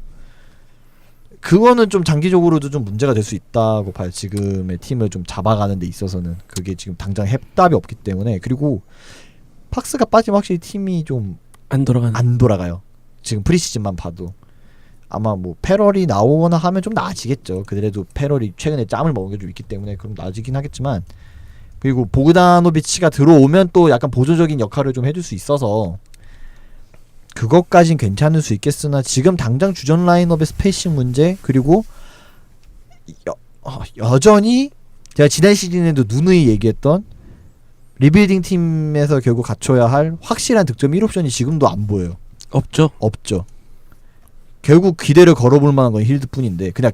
그거는 좀 장기적으로도 좀 문제가 될 수 있다고 봐요. 지금의 팀을 좀 잡아가는 데 있어서는 그게 지금 당장 해답이 없기 때문에. 그리고 팍스가 빠지면 확실히 팀이 좀 안 돌아가요. 지금 프리시즌만 봐도 아마 뭐 패럴이 나오거나 하면 좀 나아지겠죠. 그래도 패럴이 최근에 짬을 먹은 게 좀 있기 때문에 그럼 나아지긴 하겠지만, 그리고 보그다노비치가 들어오면 또 약간 보조적인 역할을 좀 해줄 수 있어서 그것까진 괜찮을 수 있겠으나 지금 당장 주전 라인업의 스페이싱 문제, 그리고 여전히 제가 지난 시즌에도 누누이 얘기했던 리빌딩 팀에서 결국 갖춰야 할 확실한 득점 1옵션이 지금도 안 보여요. 없죠. 결국 기대를 걸어볼 만한 건 힐드뿐인데 그냥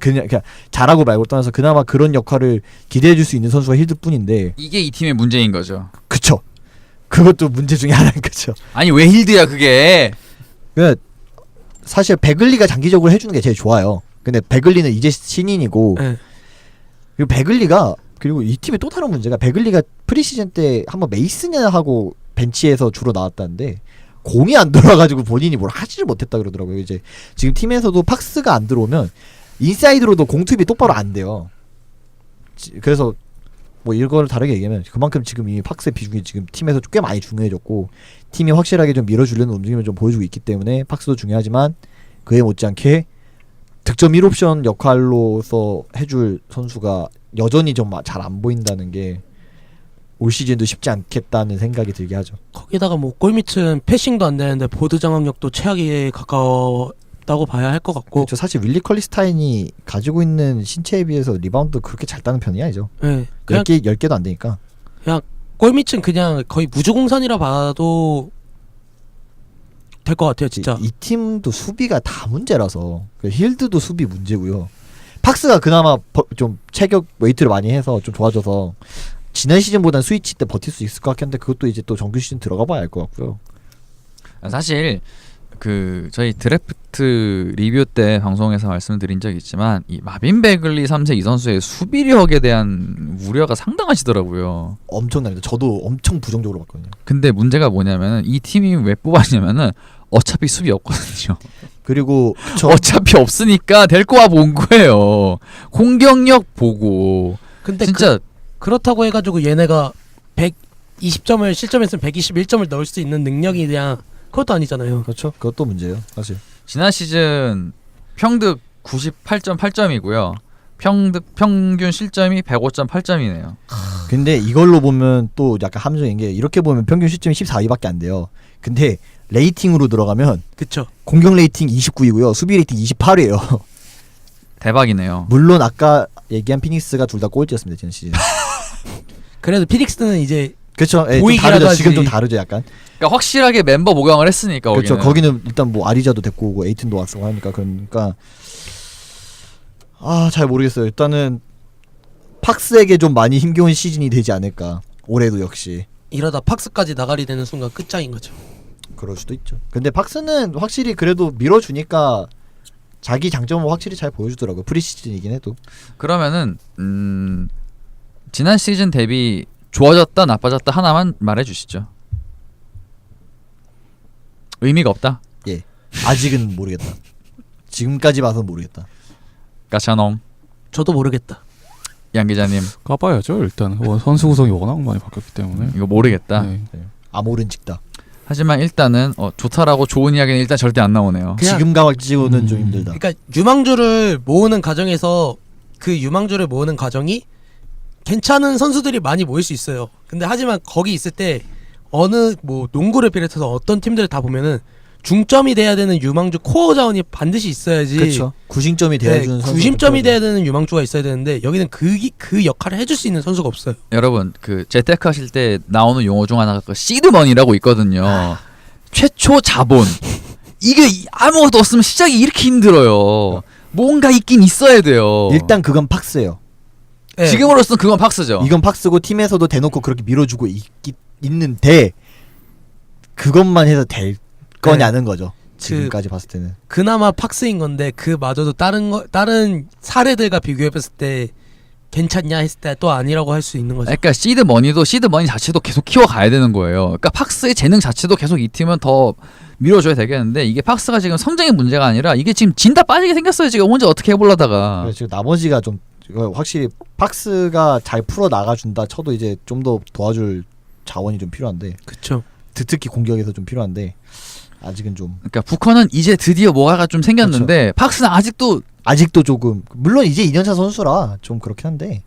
잘하고 말고 떠나서 그나마 그런 역할을 기대해줄 수 있는 선수가 힐드뿐인데 이게 이 팀의 문제인 거죠. 그쵸. 그것도 문제 중에 하나인 거죠. 아니 왜 힐드야 그게? 그러니까 사실 베글리가 장기적으로 해주는 게 제일 좋아요. 근데 베글리는 이제 신인이고 그리고 베글리가 그리고 이 팀의 또 다른 문제가 베글리가 프리시즌 때 한번 메이슨이나 하고 벤치에서 주로 나왔다는데 공이 안 들어와가지고 본인이 뭘 하지를 못했다 그러더라고요. 이제 지금 팀에서도 팍스가 안 들어오면 인사이드로도 공투입이 똑바로 안 돼요. 그래서 뭐 이걸 다르게 얘기하면 그만큼 지금 이 팍스의 비중이 지금 팀에서 꽤 많이 중요해졌고 팀이 확실하게 좀 밀어주려는 움직임을 좀 보여주고 있기 때문에 팍스도 중요하지만 그에 못지않게 득점 1옵션 역할로서 해줄 선수가 여전히 좀 잘 안 보인다는 게 올 시즌도 쉽지 않겠다는 생각이 들게 하죠. 거기다가 뭐 골밑은 패싱도 안 되는데 보드 장악력도 최악에 가까웠다고 봐야 할 것 같고. 그렇죠. 사실 윌리 컬리스타인이 가지고 있는 신체에 비해서 리바운드 그렇게 잘 따는 편이 아니죠. 네, 그냥 10개도 안 되니까. 골밑은 그냥 거의 무주공산이라 봐도 될 것 같아요, 진짜. 이 팀도 수비가 다 문제라서 힐드도 수비 문제고요. 팍스가 그나마 좀 체격 웨이트를 많이 해서 좀 좋아져서 지난 시즌보단 스위치 때 버틸 수 있을 것 같긴 한데 그것도 이제 또 정규 시즌 들어가 봐야 알 것 같고요. 사실 그 저희 드래프트 리뷰 때 방송에서 말씀드린 적이 있지만 이 마빈 베글리 3세 이 선수의 수비력에 대한 우려가 상당하시더라고요. 엄청납니다. 저도 엄청 부정적으로 봤거든요. 근데 문제가 뭐냐면은 이 팀이 왜 뽑았냐면은 어차피 수비 없거든요. 그리고 어차피 없으니까 데리고 와 본 거예요. 공격력 보고 근데 진짜 그렇다고 해가지고 얘네가 120점을 실점했으면 121점을 넣을 수 있는 능력이 그냥 그것도 아니잖아요. 그렇죠. 그것도 문제예요, 사실. 지난 시즌 평득 98.8점이고요. 평균 실점이 105.8점이네요. 근데 이걸로 보면 또 약간 함정인 게 이렇게 보면 평균 시점이 14위밖에 안 돼요. 근데 레이팅으로 들어가면 그쵸. 공격 레이팅 29이고요. 수비 레이팅 28이에요. 대박이네요. 물론 아까 얘기한 피닉스가 둘 다 꼴찌였습니다, 지난 시즌. 그래도 피닉스는 이제 그렇죠. 좀 보이기라도 다르죠. 하지. 지금 좀 다르죠, 약간. 그러니까 확실하게 멤버 모강을 했으니까 그렇죠. 거기는. 거기는 일단 뭐 아리자도 데리고 오고 에이튼도 왔고 하니까 그러니까 잘 모르겠어요. 일단은 팍스에게 좀 많이 힘겨운 시즌이 되지 않을까. 올해도 역시. 이러다 팍스까지 나가리 되는 순간 끝장인 거죠. 그럴 수도 있죠. 근데 팍스는 확실히 그래도 밀어주니까 자기 장점을 확실히 잘 보여주더라고요. 프리시즌이긴 해도. 그러면은 지난 시즌 대비 좋아졌다 나빠졌다 하나만 말해주시죠. 의미가 없다. 예. 아직은 모르겠다. 지금까지 봐서 모르겠다. 까샤농 저도 모르겠다. 양 기자님 까봐야죠 일단. 선수 구성이 워낙 많이 바뀌었기 때문에. 이거 모르겠다. 네. 아모른 직다. 하지만 일단은 좋다라고 좋은 이야기는 일단 절대 안 나오네요. 그냥- 지금 가지고는 좀 힘들다. 그러니까 유망주를 모으는 과정에서 그 유망주를 모으는 과정이 괜찮은 선수들이 많이 모일 수 있어요. 근데 하지만 거기 있을 때 어느 뭐 농구를 비롯해서 어떤 팀들을 다 보면은 중점이 돼야 되는 유망주 코어 자원이 반드시 있어야지. 그렇죠. 구심점이 돼야주는 네, 선수. 구심점이 돼야 되는 유망주가 있어야 되는데 여기는 그 역할을 해줄 수 있는 선수가 없어요. 여러분 그 재테크 하실 때 나오는 용어 중 하나가 그 시드머니라고 있거든요. 최초 자본. 이게 아무것도 없으면 시작이 이렇게 힘들어요. 뭔가 있긴 있어야 돼요. 일단 그건 팍스예요. 네. 지금으로서는 그건 팍스죠. 이건 팍스고 팀에서도 대놓고 그렇게 밀어주고 있는데 그것만 해서 될 거냐는 거죠. 지금까지 봤을 때는. 그나마 팍스인 건데 그마저도 다른 사례들과 비교해봤을 때 괜찮냐 했을 때 또 아니라고 할 수 있는 거죠. 그러니까 시드머니 자체도 계속 키워가야 되는 거예요. 그러니까 팍스의 재능 자체도 계속 이 팀은 더 밀어줘야 되겠는데 이게 팍스가 지금 성장의 문제가 아니라 이게 지금 진다 빠지게 생겼어요. 지금 혼자 어떻게 해보려다가. 그래서 지금 나머지가 좀 확실히 팍스가 잘 풀어 나가준다 쳐도 이제 좀 더 도와줄 자원이 좀 필요한데 그쵸. 특히 공격에서 좀 필요한데 아직은 좀 그러니까 부커는 이제 드디어 뭐가 좀 생겼는데 팍스는 아직도 조금 물론 이제 2년차 선수라 좀 그렇긴 한데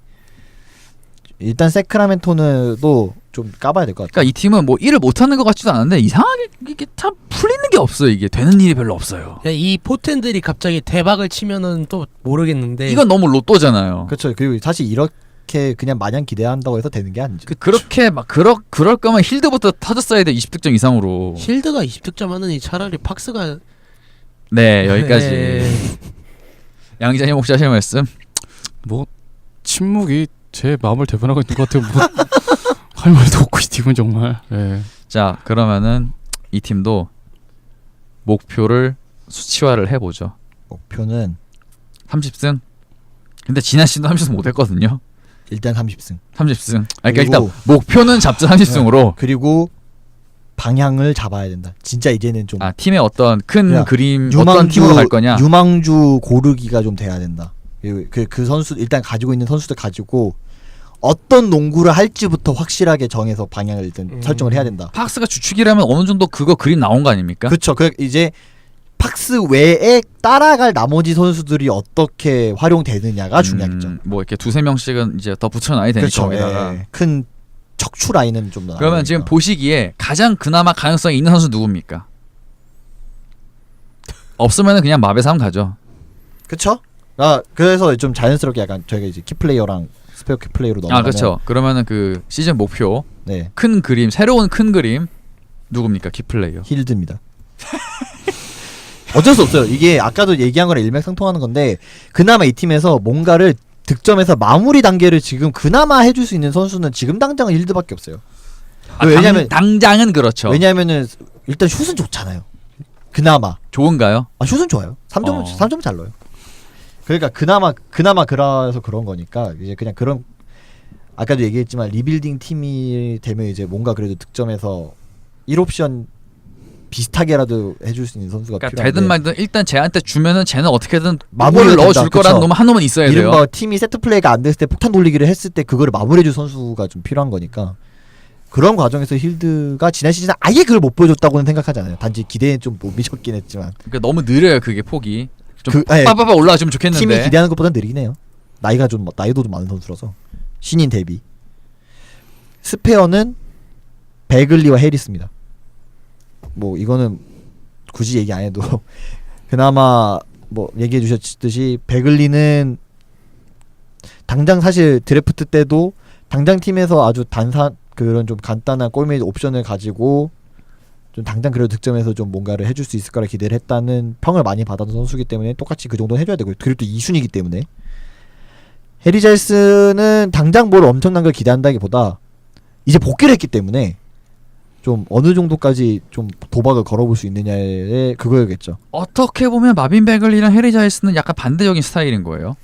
일단 세크라멘토는도 좀 까봐야 될 것 같아요. 그러니까 이 팀은 뭐 일을 못하는 것 같지도 않은데 이상하게 이게 참 풀리는 게 없어요. 이게 되는 일이 별로 없어요. 그냥 이 포텐들이 갑자기 대박을 치면은 또 모르겠는데 이건 너무 로또잖아요. 그렇죠. 그리고 사실 이렇게 그냥 마냥 기대한다고 해서 되는 게 아니죠. 그렇게 막 그럴 거면 힐드부터 터졌어야 돼. 20득점 이상으로. 힐드가 20득점 하느니 차라리 팍스가 네 여기까지. 네. 양 기자님 혹시 하실 말씀? 뭐 침묵이 제 마음을 대변하고 있는 것 같아요. 뭐 할 말도 없고 이 팀은 정말. 예. 자 그러면은 이 팀도 목표를 수치화를 해보죠. 목표는 30승. 근데 지난 시즌도 30승 못했거든요. 일단 30승. 30승. 그러니까 그리고- 일단 목표는 잡자 30승으로. 그리고 방향을 잡아야 된다. 진짜 이제는 좀 팀의 어떤 큰 그냥 그림 어떤 팀으로 갈 거냐. 유망주 고르기가 좀 돼야 된다. 그 선수 일단 가지고 있는 선수들 가지고 어떤 농구를 할지부터 확실하게 정해서 방향을 일단 설정을 해야 된다. 팍스가 주축이라면 어느 정도 그거 그림 나온 거 아닙니까? 그렇죠. 그 이제 팍스 외에 따라갈 나머지 선수들이 어떻게 활용되느냐가 중요하겠죠. 뭐 이렇게 두세 명씩은 이제 더 붙여놔야 되니까 그렇죠. 거기다가. 예. 큰 척추 라인은 좀 더. 그러면 지금 보시기에 가장 그나마 가능성이 있는 선수 누굽니까? 없으면은 그냥 마베사 하면 가죠. 그렇죠. 그래서 좀 자연스럽게 약간 저희가 이제 키플레이어랑 스페어 키플레이어로 넘어가면 그렇죠. 그러면은 그 시즌 목표 네. 큰 그림 새로운 큰 그림 누굽니까? 키플레이어. 힐드입니다. 어쩔 수 없어요. 이게 아까도 얘기한 거랑 일맥상통하는 건데 그나마 이 팀에서 뭔가를 득점에서 마무리 단계를 지금 그나마 해줄 수 있는 선수는 지금 당장은 힐드밖에 없어요. 왜냐면 당장은 그렇죠. 왜냐면은 일단 슛은 좋잖아요. 그나마 좋은가요? 슛은 좋아요. 3점 3점 잘 넣어요. 그러니까 그나마 그래서 그런 거니까 이제 그냥 그런 아까도 얘기했지만 리빌딩 팀이 되면 이제 뭔가 그래도 득점에서 1옵션 비슷하게라도 해줄 수 있는 선수가 그러니까 필요한데 되든 말든 일단 쟤한테 주면은 쟤는 어떻게든 마무리를 마무리를 넣어줄 된다. 거라는 그쵸. 놈 한 놈은 있어야 돼요. 이른바 팀이 세트 플레이가 안 됐을 때 폭탄 돌리기를 했을 때 그거를 마무리해줄 선수가 좀 필요한 거니까 그런 과정에서 힐드가 지난 시즌에 아예 그걸 못 보여줬다고는 생각하지 않아요. 단지 기대에 좀 못 미쳤긴 했지만 그러니까 너무 느려요 그게 폭이. 좀 예, 빠빠빠 올라가주면 좋겠는데. 팀이 기대하는 것보다 느리긴 해요. 나이도 좀 많은 선수라서 신인 대비. 스페어는 베글리와 해리스입니다. 뭐 이거는 굳이 얘기 안 해도 그나마 뭐 얘기해 주셨듯이 베글리는 당장 사실 드래프트 때도 당장 팀에서 아주 그런 좀 간단한 골밑 옵션을 가지고 좀 당장 그래도 득점에서 좀 뭔가를 해줄 수 있을 거라 기대를 했다는 평을 많이 받았던 선수이기 때문에 똑같이 그 정도는 해줘야 되고 그리고 또 2순위이기 때문에 해리 자일스는 당장 뭘 엄청난 걸 기대한다기보다 이제 복귀를 했기 때문에 좀 어느 정도까지 좀 도박을 걸어볼 수 있느냐에 그거였겠죠. 어떻게 보면 마빈 베글리랑 해리 자일스는 약간 반대적인 스타일인 거예요.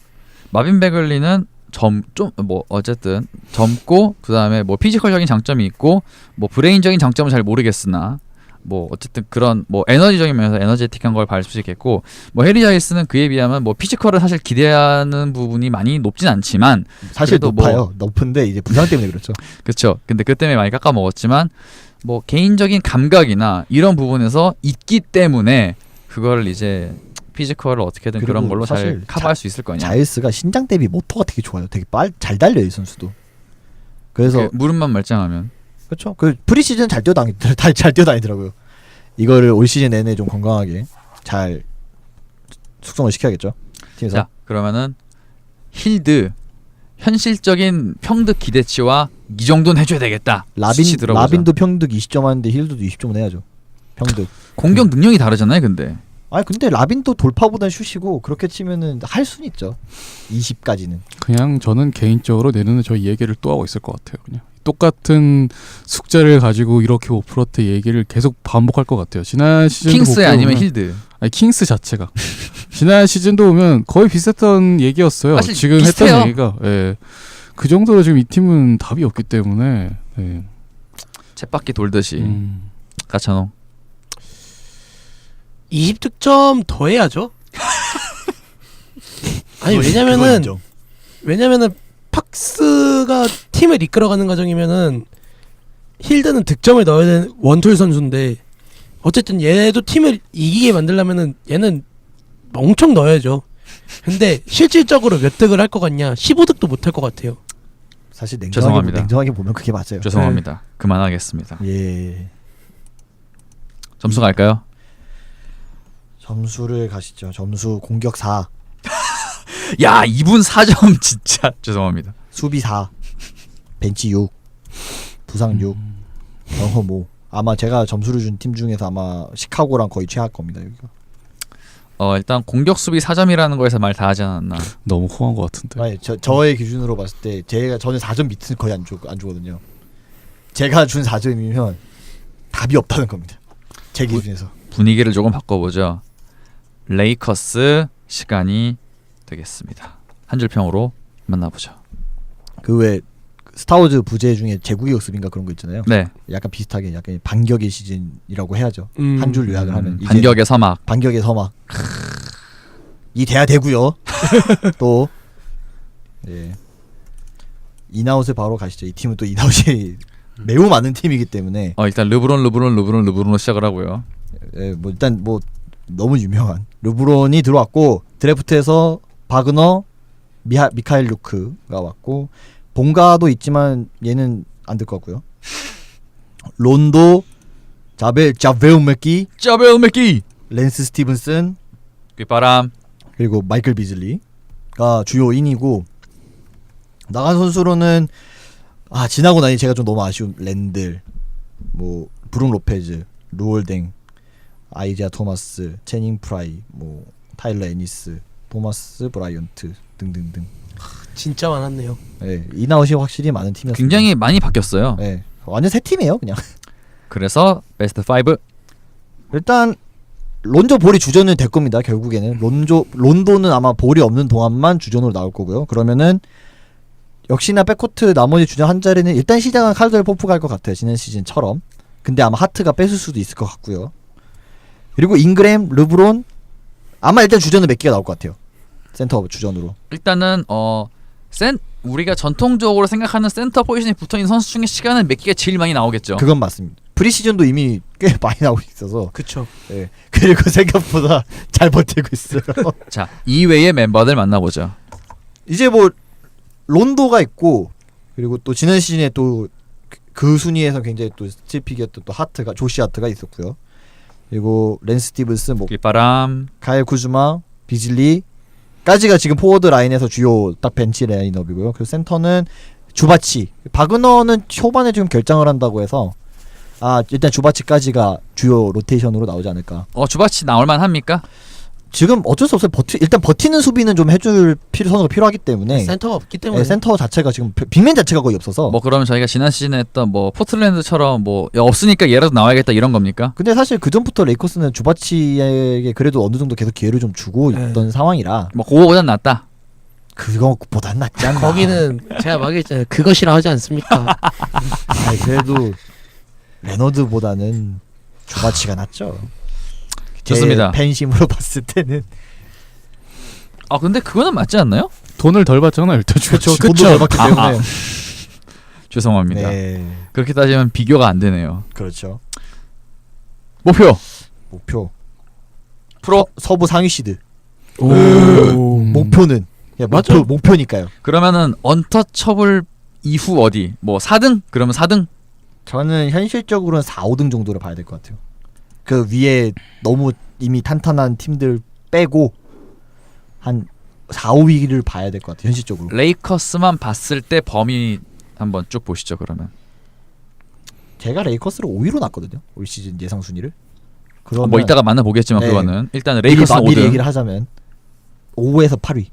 마빈 베글리는 좀 뭐 어쨌든 젊고 그다음에 뭐 피지컬적인 장점이 있고 뭐 브레인적인 장점은 잘 모르겠으나 뭐 어쨌든 그런 뭐 에너지적인 면에서 에너제틱한 걸 볼 수 있겠고 뭐 해리 자일스는 그에 비하면 뭐 피지컬을 사실 기대하는 부분이 많이 높진 않지만 사실 그래도 높아요. 높은데 이제 부상 때문에 그렇죠. 그렇죠. 근데 그 때문에 많이 깎아 먹었지만 뭐 개인적인 감각이나 이런 부분에서 있기 때문에 그걸 이제 피지컬을 어떻게든 그런 그리고 걸로 잘 사실 커버할 수 있을 거냐. 자일스가 신장 대비 모터가 되게 좋아요. 되게 잘 달려요 이 선수도. 그래서 무릎만 말짱하면 그렇죠. 그 프리시즌 잘 뛰어다니더라고요. 이거를 올 시즌 내내 좀 건강하게 잘 숙성을 시켜야겠죠. 팀에서. 자 그러면은 힐드 현실적인 평득 기대치와 이 정도는 해줘야 되겠다. 수치 들어보자. 라빈도 평득 20점 하는데 힐드도 20점은 해야죠. 평득. 공격 능력이 다르잖아요. 근데 아니 근데 라빈도 돌파보단 슛이고 그렇게 치면은 할 수는 있죠. 20까지는. 그냥 저는 개인적으로 내년에 저 얘기를 또 하고 있을 것 같아요. 그냥 똑같은 숙제를 가지고 이렇게 오프로트 얘기를 계속 반복할 것 같아요. 지난 시즌도 킹스 아니면 보면- 힐드. 아니 킹스 자체가 지난 시즌도 보면 거의 비슷했던 얘기였어요. 사실 지금 비슷해요. 했던 얘기가 그 정도로 지금 이 팀은 답이 없기 때문에 쳇바퀴 돌듯이 가차농. 20득점 더 해야죠. 아니 왜냐면은 팍스가 팀을 이끌어가는 과정이면은 힐드는 득점을 넣어야 되는 원툴 선수인데 어쨌든 얘도 팀을 이기게 만들려면은 얘는 엄청 넣어야죠. 근데 실질적으로 몇 득을 할 것 같냐? 15득도 못 할 것 같아요. 사실 죄송합니다. 냉정하게 보면 그게 맞아요. 죄송합니다. 그만하겠습니다. 예. 점수 갈까요? 점수를 가시죠. 점수 공격 4, 야 2분 4점 진짜 죄송합니다. 수비 4, 벤치 6, 부상 6, 영어 5. 아마 제가 점수를 준 팀 중에서 아마 시카고랑 거의 최하 겁니다 여기가. 일단 공격 수비 4점이라는 거에서 말 다 하지 않았나. 너무 후한 것 같은데. 아니 저의 기준으로 봤을 때 저는 4점 밑은 거의 안 주거든요. 제가 준 4점이면 답이 없다는 겁니다. 제 기준에서. 분위기를 조금 바꿔보죠. 레이커스 시간이 되겠습니다. 한 줄 평으로 만나보죠. 그 외 스타워즈 부제 중에 제국의 역습인가 그런 거 있잖아요. 네. 약간 비슷하게 약간 반격의 시즌이라고 해야죠. 한 줄 요약을 하면 이제 반격의 서막. 반격의 서막. 이 돼야 되고요. 또 예. 인아웃을 바로 가시죠. 이 팀은 또 인아웃이 매우 많은 팀이기 때문에 일단 르브론으로 시작을 하고요. 예, 뭐 일단 뭐 너무 유명한 르브론이 들어왔고 드래프트에서 바그너, 미카엘 루크가 왔고 본가도 있지만 얘는 안 될 것 같고요. 론도, 자벨 맥기, 랜스 스티븐슨 귓바람. 그리고 마이클 비즐리가 주요 인이고 나간 선수로는 지나고 나니 제가 좀 너무 아쉬운 랜들, 뭐 브룩 로페즈, 루올댕, 아이지아 토마스, 제닝 프라이, 뭐 타일러 애니스, 토마스 브라이언트 등등등. 진짜 많았네요. 네, 인아웃이 확실히 많은 팀이었어요. 굉장히 많이 바뀌었어요. 네, 완전 새 팀이에요, 그냥. 그래서 베스트 5. 일단 론조 볼이 주전은 될 겁니다. 결국에는 론도는 아마 볼이 없는 동안만 주전으로 나올 거고요. 그러면은 역시나 백코트 나머지 주전 한 자리는 일단 시작은 칼드웰 포프 갈 것 같아요. 지난 시즌처럼. 근데 아마 하트가 뺏을 수도 있을 것 같고요. 그리고 잉그램, 르브론 아마 일단 주전은 몇 개가 나올 것 같아요. 센터 주전으로. 일단은 우리가 전통적으로 생각하는 센터 포지션에 붙어있는 선수 중에 시간은 몇 개가 제일 많이 나오겠죠. 그건 맞습니다. 프리시즌도 이미 꽤 많이 나오고 있어서. 그쵸. 네. 그리고 생각보다 잘 버티고 있어요. 자, 이외의 멤버들 만나보죠. 이제 뭐 론도가 있고 그리고 또 지난 시즌에 또 그 순위에서 굉장히 또 스틸픽이었던 또 하트가 조시 하트가 있었고요. 그리고 랜 스티븐스, 뭐 뒷바람. 가일 쿠즈마, 비즐리까지가 지금 포워드 라인에서 주요 딱 벤치 라인업이고요. 그리고 센터는 주바치. 바그너는 초반에 지금 결정을 한다고 해서 일단 주바치까지가 주요 로테이션으로 나오지 않을까. 주바치 나올만 합니까? 지금 어쩔 수 없어요. 일단 버티는 수비는 좀 해줄 선수가 필요하기 때문에. 센터가 없기 때문에. 네, 센터 자체가 지금 빅맨 자체가 거의 없어서. 뭐 그러면 저희가 지난 시즌에 했던 뭐 포틀랜드처럼 뭐 없으니까 얘라도 나와야겠다 이런 겁니까? 근데 사실 그 전부터 레이커스는 주바치에게 그래도 어느 정도 계속 기회를 좀 주고 있던 상황이라. 뭐 그거보단 낫다. 그거보단 낫지 않나. 거기는 제가 막 했잖아요. 그것이라 하지 않습니까? 그래도 레너드보다는 주바치가 낫죠. 좋습니다. 팬심으로 봤을 때는. 근데 그거는 맞지 않나요? 돈을 덜 받잖아 일단 그렇죠. 주바치. 돈도 덜 받기 때문에. 죄송합니다. 네, 그렇게 따지면 비교가 안 되네요. 그렇죠. 목표 프로. 서부 상위 시드. 목표. 목표는 목표니까요. 그러면은 언터처블 이후 어디? 뭐 4등? 그러면 4등? 저는 현실적으로는 4, 5등 정도를 봐야 될 것 같아요. 그 위에 너무 이미 탄탄한 팀들 빼고 한 4, 5위를 봐야 될 것 같아요. 현실적으로. 레이커스만 봤을 때 범위 한번 쭉 보시죠. 그러면 제가 레이커스를 5위로 놨거든요. 올 시즌 예상 순위를. 그러면 뭐 이따가 만나보겠지만 네. 그거는 일단 레이커스는 미리 5등. 얘기를 하자면 5에서 8위.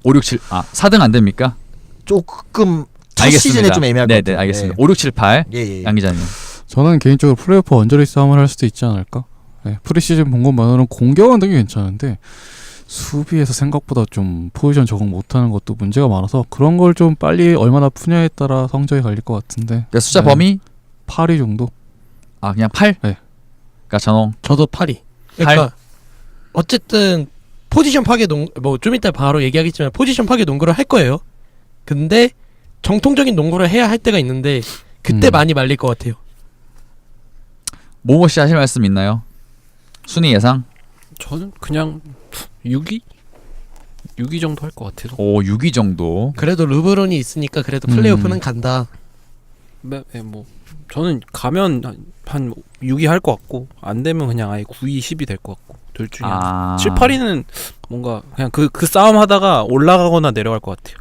5, 6, 7. 4등 안 됩니까? 조금 첫 알겠습니다. 시즌에 좀 애매할 것 네네, 같아요. 알겠습니다. 5, 6, 7, 8. 예. 양 기자님. 저는 개인적으로 플레이오프 언저리 싸움을 할 수도 있지 않을까. 네, 프리시즌 본 것만으로는 공격은 되게 괜찮은데 수비에서 생각보다 좀 포지션 적응 못하는 것도 문제가 많아서 그런 걸 좀 빨리 얼마나 푸냐에 따라 성적이 갈릴 것 같은데. 그러니까 숫자 네. 범위? 8위 정도. 그냥 8? 네. 그러니까 전홍. 저도 8위. 그러니까 어쨌든 포지션 파괴 뭐 좀 이따 바로 얘기하겠지만 포지션 파괴 농구를 할 거예요. 근데 정통적인 농구를 해야 할 때가 있는데 그때 많이 말릴 것 같아요. 모모씨 하실 말씀 있나요? 순위 예상? 저는 그냥 6위? 6위 정도 할 것 같아서. 6위 정도. 그래도 르브론이 있으니까 그래도 플레이오프는 간다. 뭐 저는 가면 한 6위 할 것 같고 안 되면 그냥 아예 9위, 10위 될 것 같고 둘 중에 하나. 7, 8위는 뭔가 그냥 그 싸움 하다가 올라가거나 내려갈 것 같아요.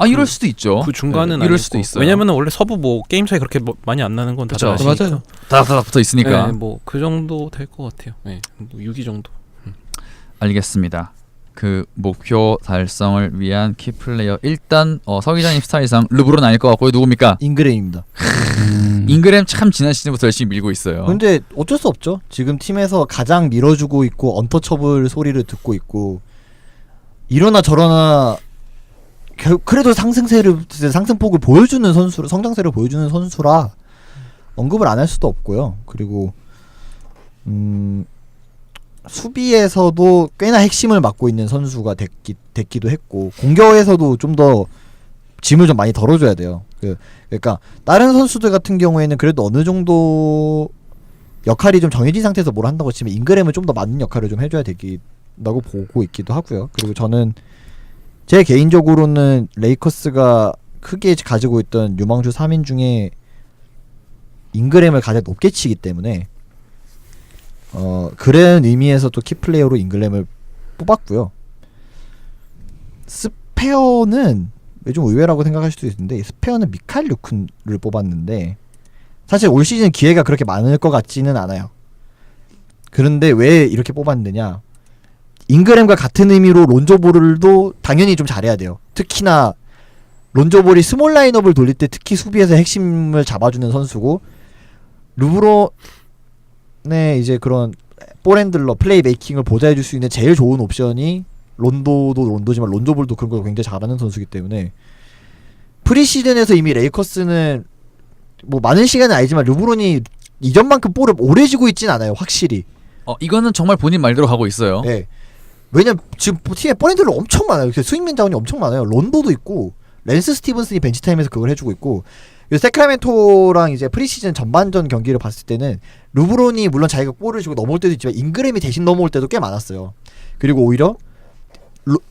이럴 수도 있죠. 그 중간은 이럴 아닐 수도 거고. 있어요. 왜냐면은 원래 서부 뭐 게임 차이 그렇게 많이 안 나는 건 다들 그쵸. 아시니까. 맞아요. 다 붙어 있으니까. 네, 뭐그 정도 될 것 같아요. 네, 뭐 6위 정도. 알겠습니다. 그 목표 달성을 위한 키플레이어 일단 서 기자님 스타일상 르브론 아닐 것 같고요. 누굽니까? 잉그램입니다. 잉그램 참 지난 시즌부터 열심히 밀고 있어요. 근데 어쩔 수 없죠. 지금 팀에서 가장 밀어주고 있고 언터처블 소리를 듣고 있고 이러나 저러나 그래도 상승폭을 보여주는 선수, 성장세를 보여주는 선수라 언급을 안 할 수도 없고요. 그리고 수비에서도 꽤나 핵심을 맡고 있는 선수가 됐기도 했고 공격에서도 좀 더 짐을 좀 많이 덜어줘야 돼요. 그러니까 다른 선수들 같은 경우에는 그래도 어느 정도 역할이 좀 정해진 상태에서 뭘 한다고 치면 잉그램은 좀 더 맞는 역할을 좀 해줘야 되겠다고 보고 있기도 하고요. 그리고 저는 제 개인적으로는 레이커스가 크게 가지고 있던 유망주 3인 중에 잉그램을 가장 높게 치기 때문에 그런 의미에서 또 키플레이어로 잉글램을 뽑았고요. 스페어는 좀 의외라고 생각할 수도 있는데 스페어는 미칼 류큰을 뽑았는데 사실 올 시즌 기회가 그렇게 많을 것 같지는 않아요. 그런데 왜 이렇게 뽑았느냐? 잉그램과 같은 의미로 론조볼도 당연히 좀 잘해야 돼요. 특히나 론조볼이 스몰 라인업을 돌릴 때 특히 수비에서 핵심을 잡아주는 선수고, 르브론의 이제 그런 볼핸들러 플레이 메이킹을 보좌해줄 수 있는 제일 좋은 옵션이 론도도 론도지만 론조볼도 그런 걸 굉장히 잘하는 선수이기 때문에 프리시즌에서 이미 레이커스는 뭐 많은 시간은 아니지만 르브론이 이전만큼 볼을 오래 쥐고 있진 않아요. 확실히. 이거는 정말 본인 말대로 가고 있어요. 네. 왜냐면 지금 팀에 볼핸들러 엄청 많아요. 스윙맨 자원이 엄청 많아요. 론도도 있고 랜스 스티븐슨이 벤치 타임에서 그걸 해주고 있고, 세크라멘토랑 이제 프리시즌 전반전 경기를 봤을 때는 르브론이 물론 자기가 볼을 주고 넘어올 때도 있지만 잉그램이 대신 넘어올 때도 꽤 많았어요. 그리고 오히려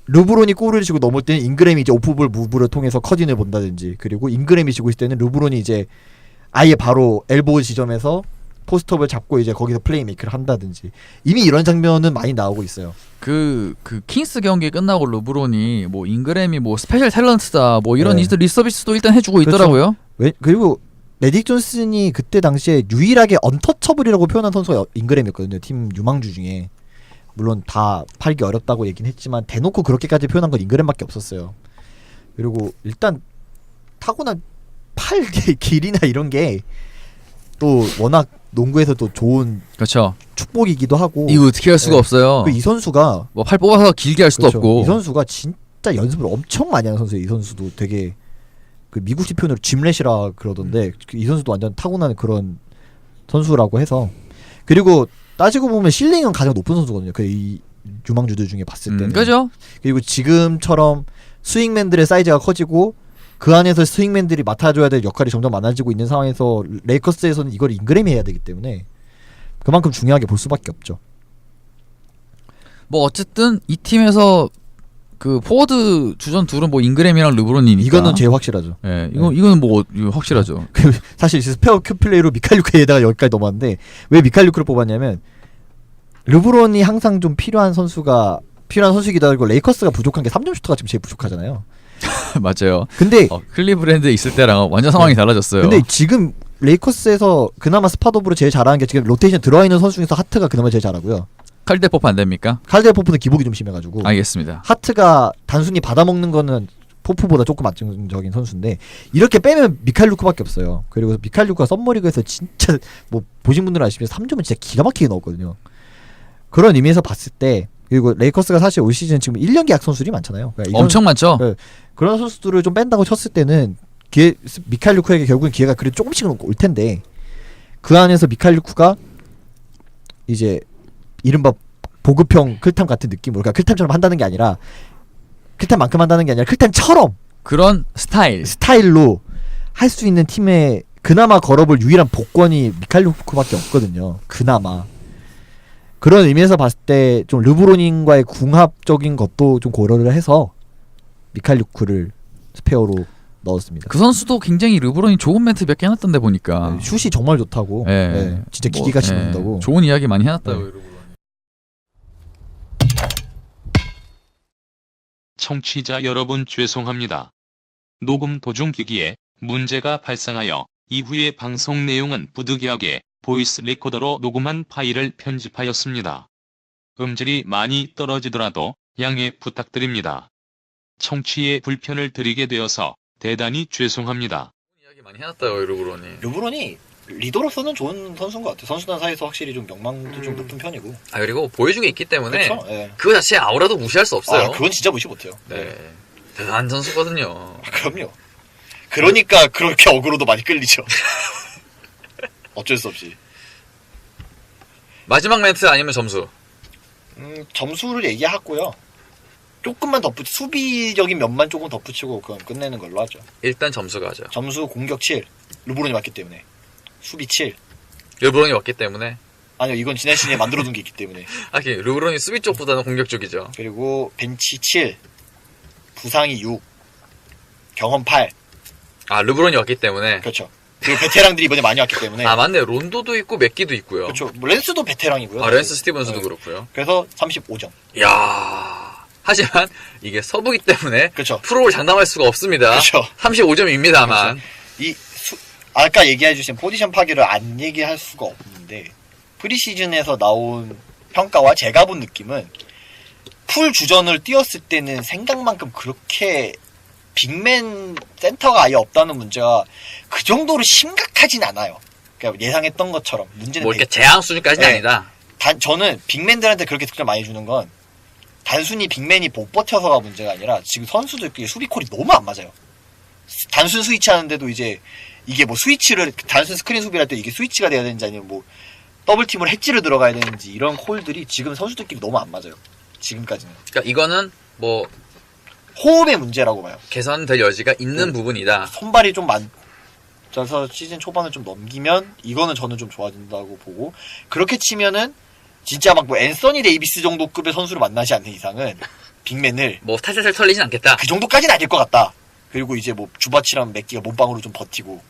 르브론이 골을 주고 넘어올 때는 잉그램이 이제 오프볼 무브를 통해서 커진을 본다든지, 그리고 잉그램이 지고 있을 때는 르브론이 이제 아예 바로 엘보 지점에서 포스트업을 잡고 이제 거기서 플레이메이크를 한다든지, 이미 이런 장면은 많이 나오고 있어요. 그 킹스 경기 끝나고 르브론이 뭐 잉그램이 뭐 스페셜 탤런트다 뭐 이런 네. 이들 리서비스도 일단 해주고 그렇죠. 있더라고요. 그리고 매직 존슨이 그때 당시에 유일하게 언터처블이라고 표현한 선수가 잉그램이었거든요. 팀 유망주 중에. 물론 다 팔기 어렵다고 얘기는 했지만 대놓고 그렇게까지 표현한 건 잉그램밖에 없었어요. 그리고 일단 타고난 팔 길이나 이런 게 또 워낙 농구에서도 좋은 그렇죠. 축복이기도 하고, 이거 어떻게 할 수가 네. 없어요. 이 선수가 뭐 팔 뽑아서 길게 할 수도 그렇죠. 없고. 이 선수가 진짜 연습을 엄청 많이 하는 선수예요. 이 선수도 되게 그 미국식 표현으로 짐렛이라 그러던데 이 선수도 완전 타고나는 그런 선수라고 해서, 그리고 따지고 보면 실링은 가장 높은 선수거든요. 그 이 유망주들 중에 봤을 때는. 그죠? 그리고 지금처럼 스윙맨들의 사이즈가 커지고 그 안에서 스윙맨들이 맡아줘야 될 역할이 점점 많아지고 있는 상황에서 레이커스에서는 이걸 잉그램이 해야 되기 때문에 그만큼 중요하게 볼 수밖에 없죠. 뭐 어쨌든 이 팀에서 그 포워드 주전 둘은 뭐 잉그램이랑 르브론이니까. 이거는 제일 확실하죠. 예, 이거는 뭐 이거 확실하죠. 사실 스페어 큐플레이로 미칼류크에다가 여기까지 넘어왔는데 왜 미칼류크를 뽑았냐면 르브론이 항상 좀 필요한 선수이기도 하고 레이커스가 부족한 게 3점 슈터가 지금 제일 부족하잖아요. 맞아요. 근데 클리브랜드에 있을 때랑 완전 상황이 달라졌어요. 근데 지금 레이커스에서 그나마 스팟업으로 제일 잘하는 게 지금 로테이션 들어와 있는 선수 중에서 하트가 그나마 제일 잘하고요. 칼데 포프 안 됩니까? 칼데르 포프는 기복이 좀 심해가지고 알겠습니다. 하트가 단순히 받아먹는 거는 포프보다 조금 안정적인 선수인데 이렇게 빼면 미칼루크밖에 없어요. 그리고 미칼루크가 썸머리그에서 진짜 뭐 보신 분들은 아시겠지만 3점은 진짜 기가 막히게 넣었거든요. 그런 의미에서 봤을 때, 그리고 레이커스가 사실 올 시즌 지금 1년 계약 선수들이 많잖아요. 그러니까 엄청 많죠? 네. 그런 선수들을 좀 뺀다고 쳤을 때는 미칼루크에게 결국은 기회가 그래도 조금씩은 올 텐데, 그 안에서 미칼루크가 이제 이른바 보급형 클탐 같은 느낌으로, 그러니까 클탐처럼 한다는 게 아니라 클탐만큼 한다는 게 아니라 클탐처럼 그런 스타일로 할 수 있는 팀에 그나마 걸어볼 유일한 복권이 미칼루크밖에 없거든요. 그나마. 그런 의미에서 봤을 때 좀 르브론인과의 궁합적인 것도 좀 고려를 해서 미칼루크를 스페어로 넣었습니다. 그 선수도 굉장히 르브론이 좋은 멘트 몇 개 해놨던데 보니까. 네, 슛이 정말 좋다고. 예. 네, 진짜 기기같이 뭐, 넣는다고. 좋은 이야기 많이 해놨다고. 네. 르브론이. 청취자 여러분 죄송합니다. 녹음 도중 기기에 문제가 발생하여 이후의 방송 내용은 부득이하게 보이스 레코더로 녹음한 파일을 편집하였습니다. 음질이 많이 떨어지더라도 양해 부탁드립니다. 청취에 불편을 드리게 되어서 대단히 죄송합니다. 이야기 많이 해놨다고 르브론이. 르브론이 리더로서는 좋은 선수인 것 같아요. 선수단 사이에서 확실히 좀 명망도 좀 높은 편이고. 아 그리고 보여주고 있기 때문에 그렇죠. 네. 그거 자체의 아우라도 무시할 수 없어요. 아, 그건 진짜 무시 못해요. 네. 대단한 선수거든요. 아, 그럼요. 그러니까 그렇게 어그로도 많이 끌리죠. 어쩔 수 없이. 마지막 멘트 아니면 점수. 점수를 얘기하고요. 조금만 덧붙이, 수비적인 면만 조금 덧붙이고 그건 끝내는 걸로 하죠. 일단 점수 가죠. 점수 공격 7. 르브론이 맞기 때문에. 수비 7. 르브론이 왔기 때문에. 아니요, 이건 지난 시즌에 만들어둔 게 있기 때문에. 하긴 르브론이 수비 쪽보다는 공격 쪽이죠. 그리고 벤치 7. 부상이 6. 경험 8. 아 르브론이 왔기 때문에. 그렇죠. 그리고 베테랑들이 이번에 많이 왔기 때문에. 아 맞네. 론도도 있고 맥기도 있고요. 그렇죠. 뭐 랜스도 베테랑이고요. 아 랜스 스티븐스도 네. 그렇고요. 그래서 35점. 이야. 하지만 이게 서부기 때문에 그렇죠. 프로를 장담할 수가 없습니다. 그렇죠. 35점입니다만. 아까 얘기해 주신 포지션 파괴를 안 얘기할 수가 없는데 프리시즌에서 나온 평가와 제가 본 느낌은 풀 주전을 뛰었을 때는 생각만큼 그렇게 빅맨 센터가 아예 없다는 문제가 그 정도로 심각하진 않아요. 그러니까 예상했던 것처럼 문제는 뭐 이렇게 재앙 수준까지는 네. 아니다. 저는 빅맨들한테 그렇게 득점 많이 주는 건 단순히 빅맨이 못 버텨서가 문제가 아니라 지금 선수들끼리 수비 콜이 너무 안 맞아요. 단순 스위치 하는데도 이제 이게 뭐 스위치를 단순 스크린 수비를 할 때 이게 스위치가 돼야 되는지 아니면 뭐 더블팀으로 해지를 들어가야 되는지 이런 콜들이 지금 선수들끼리 너무 안 맞아요. 지금까지는. 그러니까 이거는 뭐 호흡의 문제라고 봐요. 개선될 여지가 있는 부분이다. 손발이 좀 많아서 시즌 초반을 좀 넘기면 이거는 저는 좀 좋아진다고 보고 그렇게 치면은 진짜 막 뭐 앤서니 데이비스 정도 급의 선수를 만나지 않는 이상은 빅맨을 뭐 탈탈탈 털리진 않겠다. 그 정도까지는 아닐 것 같다. 그리고 이제 뭐 주바치랑 맥기가 몸빵으로 좀 버티고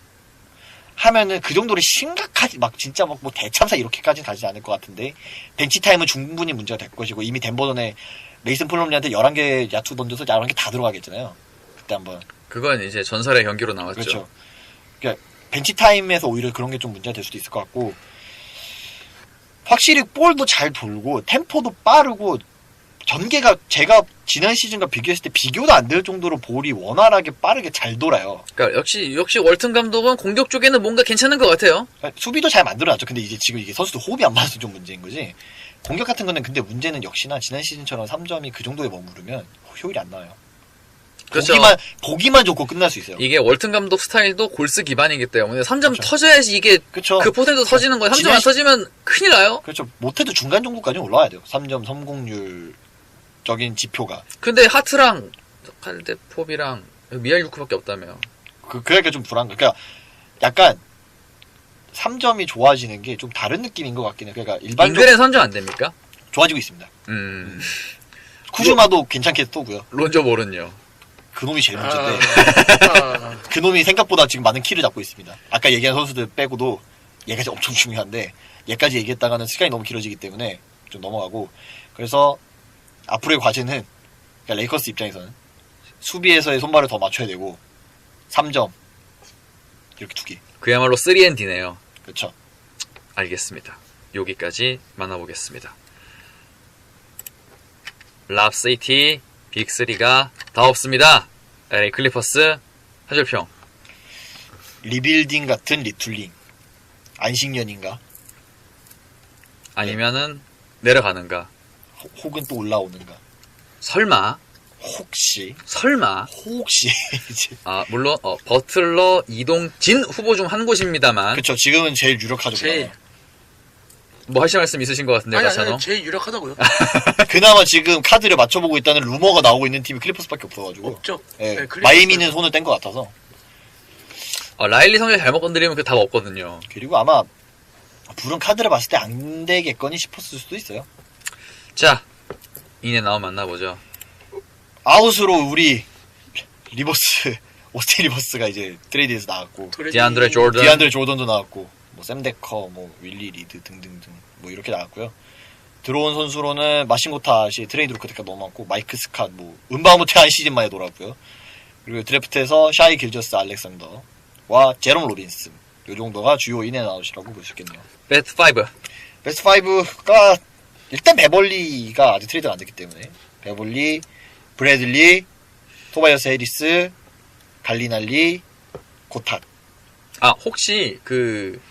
하면은 그 정도로 심각하지 막 진짜 막 뭐 대참사 이렇게까지는 가지 않을 것 같은데 벤치 타임은 충분히 문제가 될 것이고 이미 덴버전에 메이슨 플럼리한테 11개 야투 던져서 11개 다 들어가겠잖아요. 그때 한번. 그건 이제 전설의 경기로 나왔죠. 그렇죠. 그러니까 벤치 타임에서 오히려 그런 게 좀 문제가 될 수도 있을 것 같고 확실히 볼도 잘 돌고 템포도 빠르고 전개가 제가 지난 시즌과 비교했을 때 비교도 안 될 정도로 볼이 원활하게 빠르게 잘 돌아요. 그러니까 역시 월튼 감독은 공격 쪽에는 뭔가 괜찮은 것 같아요. 수비도 잘 만들어놨죠. 근데 이제 지금 이게 선수들 호흡이 안 맞아서 좀 문제인 거지. 공격 같은 거는 근데 문제는 역시나 지난 시즌처럼 3점이 그 정도에 머무르면 효율이 안 나와요. 그렇죠. 보기만 좋고 끝날 수 있어요. 이게 월튼 감독 스타일도 골스 기반이기 때문에 3점 그렇죠. 터져야지 이게 그렇죠. 그 포텐도 터지는 거예요. 3점 안 터지면 큰일 나요. 그렇죠. 못해도 중간 정도까지 올라와야 돼요. 3점 성공률적인 지표가. 근데 하트랑 칼데폼이랑 미알 유크밖에 없다며. 그러니까 좀 불안해. 그러니까 약간 3점이 좋아지는 게 좀 다른 느낌인 것 같긴 해. 그러니까 일반적으로 잉글랜드 선정 안 됩니까? 좋아지고 있습니다. 음. 쿠즈마도 괜찮게 쏘고요. 론조 모른요. 그놈이 제일 문제인데 그놈이 생각보다 지금 많은 키를 잡고 있습니다. 아까 얘기한 선수들 빼고도 얘가 엄청 중요한데 얘까지 얘기했다가는 시간이 너무 길어지기 때문에 좀 넘어가고 그래서 앞으로의 과제는 그러니까 레이커스 입장에서는 수비에서의 손발을 더 맞춰야 되고 3점 이렇게 2개 그야말로 3&D네요. 그렇죠. 알겠습니다. 여기까지 만나보겠습니다. 랍시티 빅3가 다 없습니다. LA 클리퍼스 한 줄평. 리빌딩 같은 리툴링 안식년인가 아니면은 내려가는가. 혹은 또 올라오는가 설마 혹시 이제 아 물론 버틀러 이동진 후보 중 한 곳입니다만 그렇죠. 지금은 제일 유력하죠. 제일. 뭐 하실 말씀 있으신 것 같은데 가찬호. 제일 유력하다고요. 그나마 지금 카드를 맞춰보고 있다는 루머가 나오고 있는 팀이 클리퍼스밖에 없어가지고 없죠. 예, 네, 클리퍼스. 마이애미는 손을 뗀 것 같아서 라일리 성질 잘못 건드리면 그 답 없거든요. 그리고 아마 불은 카드를 봤을 때 안 되겠거니 싶었을 수도 있어요. 자 이내 나온 만나보죠. 아웃으로 우리 리버스 오스틴 리버스가 이제 트레이드에서 나왔고 디안드레 조던. 디안드레 조던도 나왔고 뭐 샘 데커 뭐 윌리 리드 등등등 뭐 이렇게 나왔고요. 들어온 선수로는 마신고타시 트레이드 루크가 넘어왔고 마이크 스캇 뭐 은바우무트 한 시즌 만에 돌아왔고요. 그리고 드래프트에서 샤이 길저스 알렉산더와 제롬 로빈슨 요 정도가 주요 인앤아웃이라고 볼 수 있겠네요. 베스트 5. 베스트 5가 일단 베벌리가 아직 트레이드가 안 됐기 때문에 베벌리, 브래들리, 토바이어스 해리스, 갈리날리, 고탓. 아 혹시 그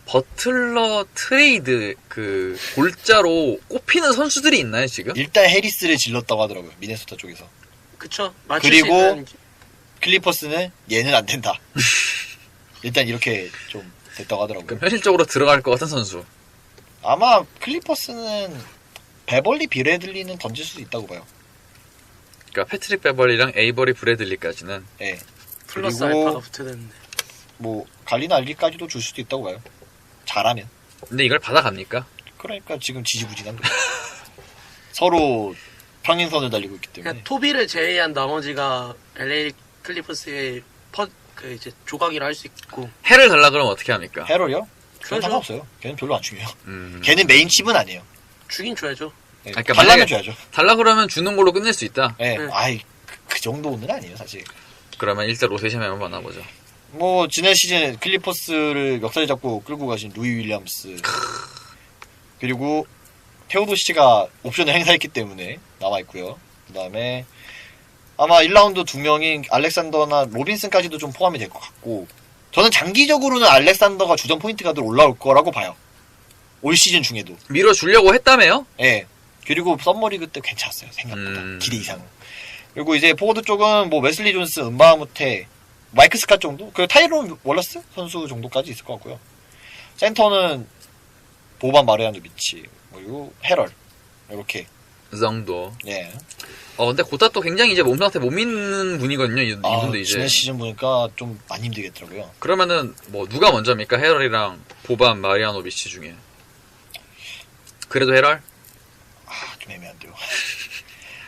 버틀러 트레이드 그 골자로 꼽히는 선수들이 있나요 지금? 일단 해리스를 질렀다고 하더라고요. 미네소타 쪽에서. 그쵸. 그리고 클리퍼스는 얘는 안 된다. 일단 이렇게 좀 됐다고 하더라고요. 그럼 현실적으로 들어갈 것 같은 선수. 아마 클리퍼스는 베벌리, 비레들리는 던질 수도 있다고 봐요. 그러니까 패트릭 베벌리랑 에이버리 브래들리까지는. 예. 플러스 그리고 알파가 붙어야 되는데. 뭐 갈리날리까지도 줄 수도 있다고 봐요. 잘하면. 근데 이걸 받아갑니까? 그러니까 지금 지지부진한 거예요. 서로 평행선을 달리고 있기 때문에. 그러니까 토비를 제외한 나머지가 LA 클리퍼스의 그 이제 조각이라 할 수 있고. 해를 달라 그러면 어떻게 합니까? 헤럴이요? 걔는 줘야죠. 상관없어요. 걔는 별로 안 중요해요. 음. 걔는 메인 칩은 아니에요. 주긴 줘야죠. 예. 그러니까 달라면 만약에- 줘야죠. 달라 그러면 주는 걸로 끝낼 수 있다. 예. 네. 아이 그 정도는 아니에요 사실. 그러면 일단 로테이션 한번 만나보죠. 뭐 지난 시즌 클리퍼스를 멱살을 잡고 끌고 가신 루이 윌리엄스 그리고 테오도시가 옵션을 행사했기 때문에 남아 있고요. 그다음에 아마 1라운드 2명인 알렉산더나 로빈슨까지도 좀 포함이 될 것 같고, 저는 장기적으로는 알렉산더가 주전 포인트 가드로 올라올 거라고 봐요. 올 시즌 중에도. 밀어주려고 했다며요? 예. 그리고 썸머리그 때 괜찮았어요. 생각보다. 기대 이상. 그리고 이제 포워드 쪽은 뭐 웨슬리 존스, 은바하무테, 마이크 스캇 정도? 그 타이론 월러스 선수 정도까지 있을 것 같고요. 센터는 보반 마르야노비치, 그리고 헤럴. 이렇게. 그 정도. 예. 근데 고타 또 굉장히 이제 몸 상태 못 믿는 분이거든요. 이분도 이제. 지난 시즌 보니까 좀 많이 힘들겠더라고요. 그러면은 뭐 누가 먼저입니까? 헤럴이랑 보반 마리아노비치 중에. 그래도 헤럴? 좀 애매한데요.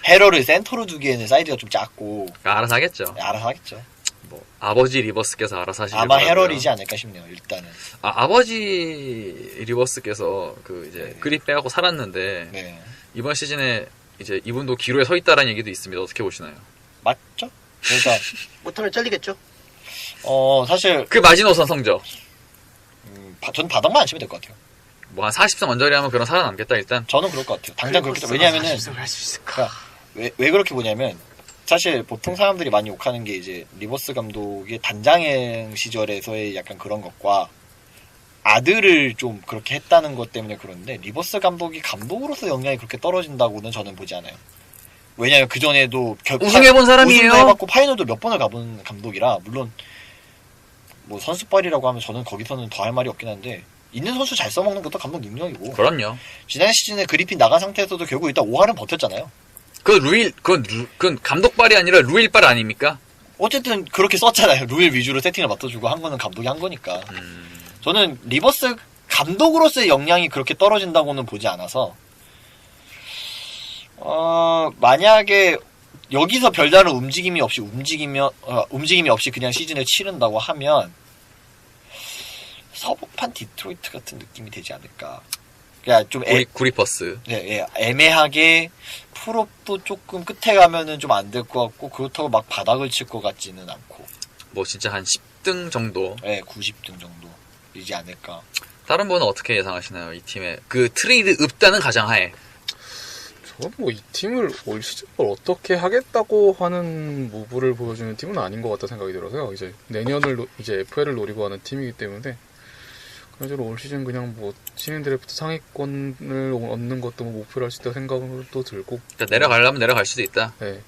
헤럴을 센터로 두기에는 사이즈가 좀 작고. 알아서 하겠죠. 알아서 하겠죠. 뭐 아버지 리버스께서 알아서 하시길 아마 바라고요. 헤럴이지 않을까 싶네요. 일단은. 아버지 리버스께서 그 이제 네. 그립 빼갖고 살았는데 네. 이번 시즌에 이제 이분도 기로에 서 있다라는 얘기도 있습니다. 어떻게 보시나요? 맞죠? 그러니까 못하면 잘리겠죠. 사실 그 마지노선 성적 저는 바닥만 안 치면 될 것 같아요. 뭐 한 40성 언저리 하면 그런 살아남겠다 일단. 저는 그럴 것 같아요. 당장 그렇게 왜냐면은 할수 있을까? 그러니까 왜 그렇게 보냐면 사실 보통 사람들이 많이 욕하는 게 이제 리버스 감독의 단장행 시절에서의 약간 그런 것과 아들을 좀 그렇게 했다는 것 때문에 그런데 리버스 감독이 감독으로서 역량이 그렇게 떨어진다고는 저는 보지 않아요. 왜냐면 그 전에도 우승해본 사람이에요. 우승도 해봤고 파이널도 몇 번을 가본 감독이라 물론 뭐 선수빨이라고 하면 저는 거기서는 더 할 말이 없긴 한데 있는 선수 잘 써먹는 것도 감독 능력이고. 그럼요. 지난 시즌에 그리핀 나간 상태에서도 결국 일단 5할은 버텼잖아요. 그건 감독발이 아니라 루일발 아닙니까? 어쨌든 그렇게 썼잖아요. 루일 위주로 세팅을 맡아주고 한 거는 감독이 한 거니까. 저는 리버스 감독으로서의 역량이 그렇게 떨어진다고는 보지 않아서 만약에 여기서 별다른 움직임이 없이 그냥 시즌을 치른다고 하면 서부판 디트로이트 같은 느낌이 되지 않을까. 그러니까 좀 구리퍼스. 예, 애매하게 풀업도 조금 끝에 가면은 좀 안 될 것 같고 그렇다고 막 바닥을 칠 것 같지는 않고. 뭐 진짜 한 10등 정도. 예, 90등 정도이지 않을까. 다른 분은 어떻게 예상하시나요? 이 팀의 그 트레이드 읍다는 가정하에. 저는 뭐 이 팀을 올 시즌을 어떻게 하겠다고 하는 무브를 보여주는 팀은 아닌 것 같다 생각이 들어서요. 이제 내년을 이제 FL을 노리고 하는 팀이기 때문에 그래서 올 시즌 그냥 뭐 신인 드래프트 상위권을 얻는 것도 뭐 목표로 할 수 있다 생각도 들고. 일단 내려가려면 내려갈 수도 있다. 네.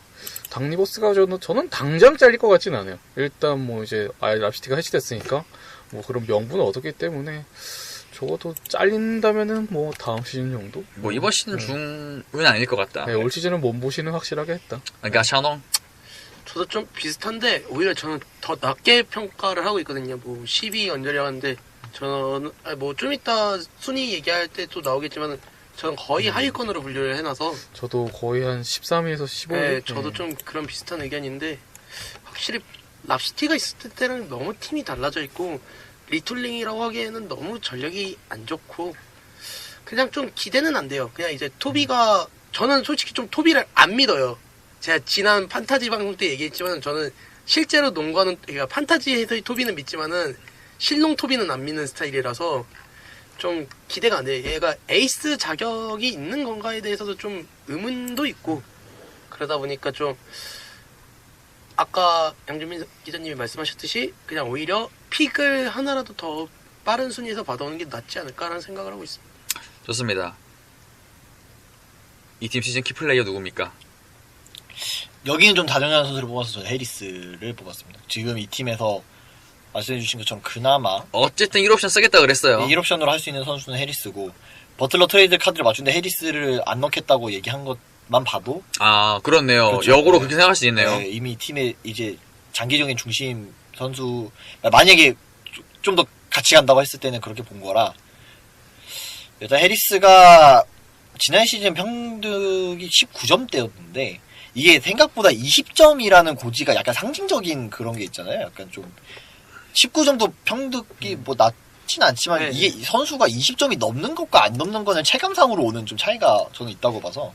당 리버스가 저는 당장 잘릴 것 같진 않아요. 일단 뭐 이제 아예 랍시티가 해치됐으니까 뭐 그런 명분은 얻었기 때문에 적어도 잘린다면은 뭐 다음 시즌 정도? 뭐 이번 시즌 중은 아닐 것 같다. 네, 올 시즌은 몸보신은 확실하게 했다. 그러니까 샤농. 저도 좀 비슷한데 오히려 저는 더 낮게 평가를 하고 있거든요. 뭐 12 언저리라고 하는데 저는 뭐 좀 이따 순위 얘기할 때 또 나오겠지만 저는 거의 하위권으로 분류를 해놔서 저도 거의 한 13위에서 15위. 네, 저도 좀 그런 비슷한 의견인데 확실히 랍시티가 있을 때는 너무 팀이 달라져 있고 리툴링이라고 하기에는 너무 전력이 안 좋고 그냥 좀 기대는 안 돼요. 그냥 이제 토비가 저는 솔직히 좀 토비를 안 믿어요. 제가 지난 판타지 방송 때 얘기했지만 저는 실제로 농구하는 그러니까 판타지에서의 토비는 믿지만은 실농 토비는 안 믿는 스타일이라서 좀 기대가 안 돼요. 얘가 에이스 자격이 있는 건가에 대해서도 좀 의문도 있고 그러다 보니까 좀 아까 양준민 기자님이 말씀하셨듯이 그냥 오히려 픽을 하나라도 더 빠른 순위에서 받아오는 게 낫지 않을까라는 생각을 하고 있습니다. 좋습니다. 이 팀 시즌 키플레이어 누굽니까? 여기는 좀 다정한 선수를 뽑아서 저는 해리스를 뽑았습니다. 지금 이 팀에서 말씀해주신 것처럼 그나마 어쨌든 1옵션 쓰겠다 그랬어요. 1옵션으로 할 수 있는 선수는 해리스고 버틀러 트레이드 카드를 맞추는데 해리스를 안 넣겠다고 얘기한 것만 봐도 아 그렇네요. 그렇죠. 역으로 네. 그렇게 생각할 수 있네요. 네, 이미 팀의 이제 장기적인 중심 선수 만약에 좀 더 같이 간다고 했을 때는 그렇게 본 거라 일단 해리스가 지난 시즌 평균이 19점대였는데 이게 생각보다 20점이라는 고지가 약간 상징적인 그런 게 있잖아요. 약간 좀 19점도 평득이 뭐 낮진 않지만 네. 이게 선수가 20점이 넘는 것과 안 넘는 거는 체감상으로 오는 좀 차이가 저는 있다고 봐서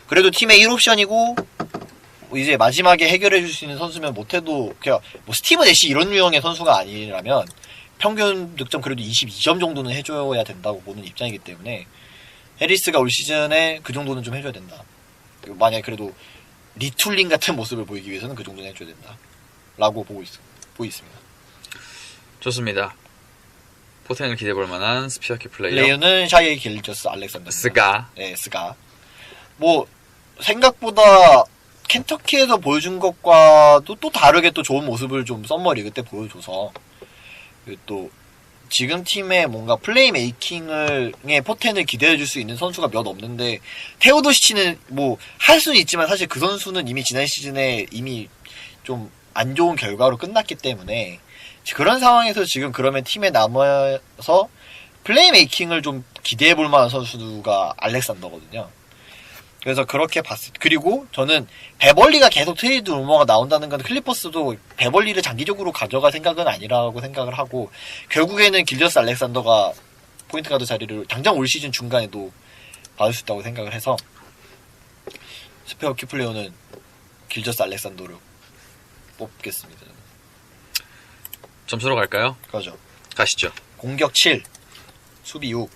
그래도 팀의 1옵션이고 이제 마지막에 해결해 줄 수 있는 선수면 못해도 그냥 뭐 스티븐 애쉬 이런 유형의 선수가 아니라면 평균 득점 그래도 22점 정도는 해줘야 된다고 보는 입장이기 때문에 해리스가 올 시즌에 그 정도는 좀 해줘야 된다. 만약에 그래도 리툴링 같은 모습을 보이기 위해서는 그 정도는 해줘야 된다. 라고 보고 있습니다. 좋습니다. 포텐을 기대해볼 만한 스피어키 플레이어. 플레이어는 샤이 길저스 알렉산더. 스가. 네, 스가. 뭐 생각보다 켄터키에서 보여준 것과도 또 다르게 또 좋은 모습을 좀 썸머 리그 때 보여줘서 또 지금 팀의 뭔가 플레이 메이킹의 포텐을 기대해줄 수 있는 선수가 몇 없는데 테오도시치는 뭐 할 수는 있지만 사실 그 선수는 이미 지난 시즌에 이미 좀 안 좋은 결과로 끝났기 때문에 그런 상황에서 지금 그러면 팀에 남아서 플레이 메이킹을 좀 기대해볼 만한 선수가 알렉산더거든요. 그래서 그렇게 봤을 그리고 저는 베벌리가 계속 트레이드 루머가 나온다는 건 클리퍼스도 베벌리를 장기적으로 가져갈 생각은 아니라고 생각을 하고 결국에는 길저스 알렉산더가 포인트 가드 자리를 당장 올 시즌 중간에도 받을 수 있다고 생각을 해서 스페어 키플레이어는 길저스 알렉산더를 뽑겠습니다. 저는. 점수로 갈까요? 그거죠. 가시죠. 공격 7, 수비 6,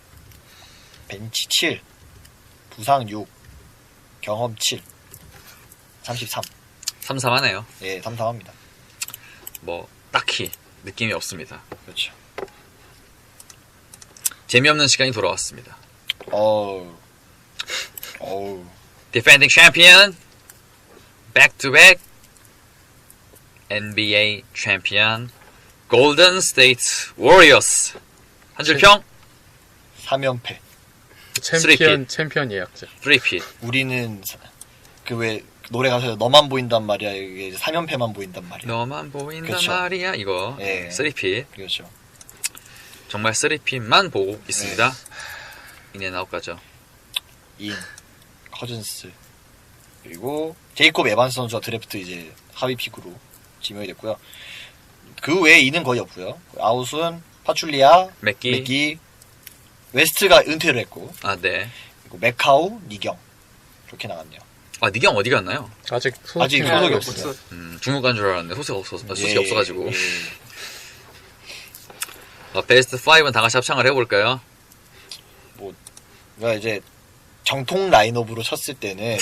벤치 7, 부상 6, 경험 7, 33. 3-3하네요. 예, 33합니다. 뭐 딱히 느낌이 없습니다. 그렇죠. 재미없는 시간이 돌아왔습니다. 어우. Defending champion, back to back, NBA champion, Golden State Warriors. 한 줄 평, 3연패. 챔피언 예약자. 3핏. 우리는 그 왜 노래 가사에 너만 보인단 말이야. 이게 3연패만 보인단 말이야. 너만 보인단 그쵸. 말이야 이거. 예. 3핏. 그렇죠. 정말 3핏만 보고 있습니다. 인앤아웃가죠. 인, 커즌스 그리고 제이콥 에반스 선수가 드래프트 이제 하위 픽으로 지명이 됐고요. 그 외에 인은 거의 없고요. 아웃은 파출리아, 맥기, 웨스트가 은퇴를 했고 아 네. 그리고 맥카우, 니경 좋게 나갔네요. 아 니경 어디 갔나요? 아직 아직 소속이 없어요. 중국 간 줄 알았는데 소속이 예, 없어가지고. 예. 베스트 5는 다 같이 합창을 해볼까요? 그러니까 이제 정통 라인업으로 쳤을 때는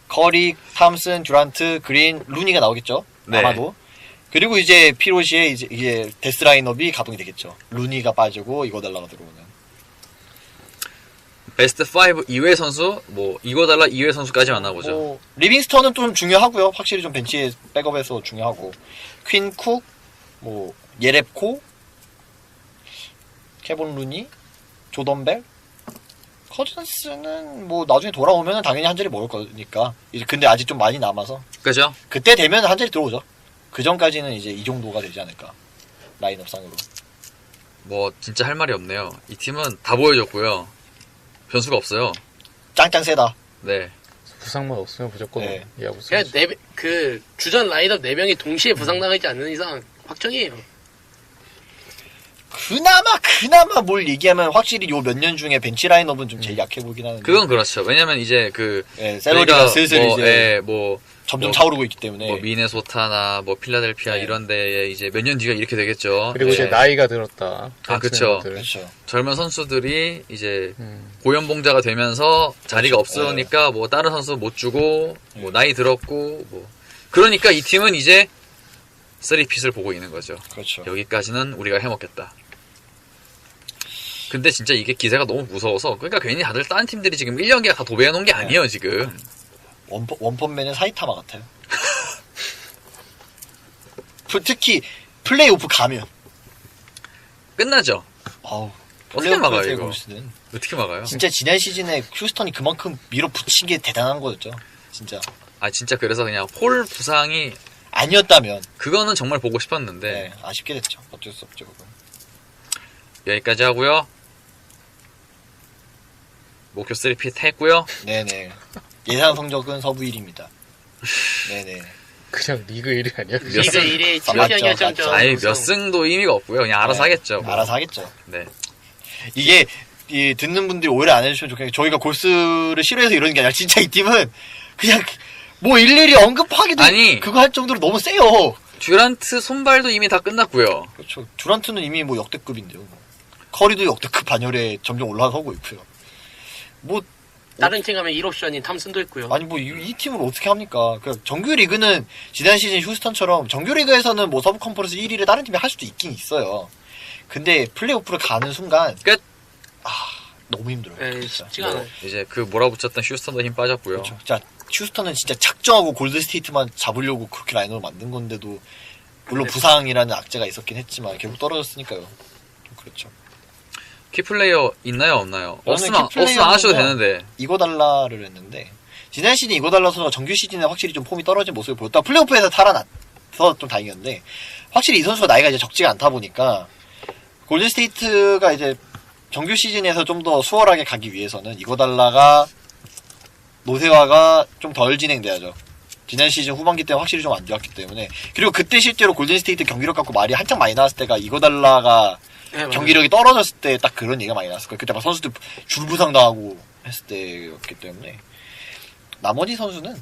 커리, 탐슨, 듀란트, 그린, 루니가 나오겠죠. 네. 아마도. 그리고 이제 피로시에 이제 데스 라인업이 가동이 되겠죠. 루니가 빠지고 이거달라가 들어오는. 베스트 5 이외 선수, 뭐 이거달라 이외 선수까지 만나보죠. 뭐 리빙스턴은 좀 중요하고요. 확실히 좀 벤치에 백업에서 중요하고. 퀸 쿡, 뭐 예렙코, 케본 루니, 조던 벨, 커즌스는 뭐 나중에 돌아오면 당연히 한 자리 먹을 거니까. 이제 근데 아직 좀 많이 남아서 그죠? 그때 되면 한 자리 들어오죠. 그 전까지는 이제 이 정도가 되지 않을까. 라인업상으로. 뭐 진짜 할 말이 없네요. 이 팀은 다 보여줬고요. 변수가 없어요. 짱짱 세다. 네. 부상만 없으면 무조건 네. 야구 그냥 선수. 그 주전 라인업 4명이 동시에 부상 나가지 않는 이상 확정이에요. 그나마 뭘 얘기하면 확실히 요 몇 년 중에 벤치 라인업은 좀 제일 약해 보이긴 하는데. 그건 그렇죠. 왜냐면 이제 예, 샐러리가 저희가 슬슬 뭐, 이제 예, 뭐 점점 뭐, 차오르고 있기 때문에. 뭐 미네소타나 뭐 필라델피아 네. 이런 데에 이제 몇 년 뒤가 이렇게 되겠죠. 그리고 이제 네. 나이가 들었다. 아, 그쵸. 그렇죠. 젊은 선수들이 이제 고연봉자가 되면서 자리가 그렇죠. 없으니까 뭐 다른 선수 못 주고 뭐 나이 들었고 뭐 그러니까 이 팀은 이제 3핏을 보고 있는 거죠. 그렇죠. 여기까지는 우리가 해먹겠다. 근데 진짜 이게 기세가 너무 무서워서 그러니까 괜히 다들 다른 팀들이 지금 1년 계약 다 도배해 놓은 게 아니에요 지금. 원펀맨은 사이타마 같아요. 특히 플레이오프 가면 끝나죠. 어우, 어떻게 막아요 플레이오프에 이거? 골스는 어떻게 막아요? 진짜 지난 시즌에 휴스턴이 그만큼 밀어붙인 게 대단한 거였죠. 진짜 아 진짜 그래서 그냥 폴 부상이 아니었다면 그거는 정말 보고 싶었는데 네, 아쉽게 됐죠. 어쩔 수 없죠. 그건. 여기까지 하고요. 목표 3핏 했고요. 네네. 예상 성적은 서부 1위입니다. 네네. 그냥 리그 1위 아니야? 몇 리그 승? 1위 맞죠, 지명 결정전. 맞죠. 아니 몇 승도 의미가 없고요. 그냥 알아서 네, 하겠죠. 뭐. 알아서 하겠죠. 네. 이게 이 듣는 분들이 오해를 안 해주시면 좋겠는데 저희가 골스를 싫어해서 이러는 게 아니라 진짜 이 팀은 그냥 뭐 일일이 언급하기도 아니. 그거 할 정도로 너무 세요. 듀란트 손발도 이미 다 끝났고요. 그렇죠. 듀란트는 이미 뭐 역대급인데요. 뭐. 커리도 역대급 반열에 점점 올라서고 있고요. 뭐 다른 팀 가면 1옵션인 탐슨도 있고요. 아니 뭐 이 팀을 어떻게 합니까? 그 정규 리그는 지난 시즌 휴스턴처럼 정규 리그에서는 뭐 서브 컨퍼런스 1위를 다른 팀이 할 수도 있긴 있어요. 근데 플레이오프를 가는 순간 끝. 너무 힘들어요. 네, 진짜. 쉽지가 않아요. 이제 그 몰아붙였던 휴스턴도 힘 빠졌고요. 그렇죠. 자, 휴스턴은 진짜 작정하고 골드스테이트만 잡으려고 그렇게 라인업을 만든 건데도 물론 부상이라는 악재가 있었긴 했지만 결국 떨어졌으니까요. 좀 그렇죠. 키플레이어 있나요 없나요? 저는 없으면 안 하셔도 되는데. 이고달라를 했는데 지난 시즌 이고달라 선수가 정규 시즌에 확실히 좀 폼이 떨어진 모습을 보였다. 플레이오프에서 살아나서 좀 다행이었는데 확실히 이 선수가 나이가 이제 적지가 않다 보니까 골든스테이트가 이제 정규 시즌에서 좀 더 수월하게 가기 위해서는 이고달라가 노세화가 좀 덜 진행돼야죠. 지난 시즌 후반기 때는 확실히 좀 안 좋았기 때문에. 그리고 그때 실제로 골든스테이트 경기력 갖고 말이 한창 많이 나왔을 때가 이고달라가 네, 경기력이 떨어졌을 때 딱 그런 얘기가 많이 나왔을 거예요. 그때 막 선수들 줄부상 당하고 했을 때였기 때문에 나머지 선수는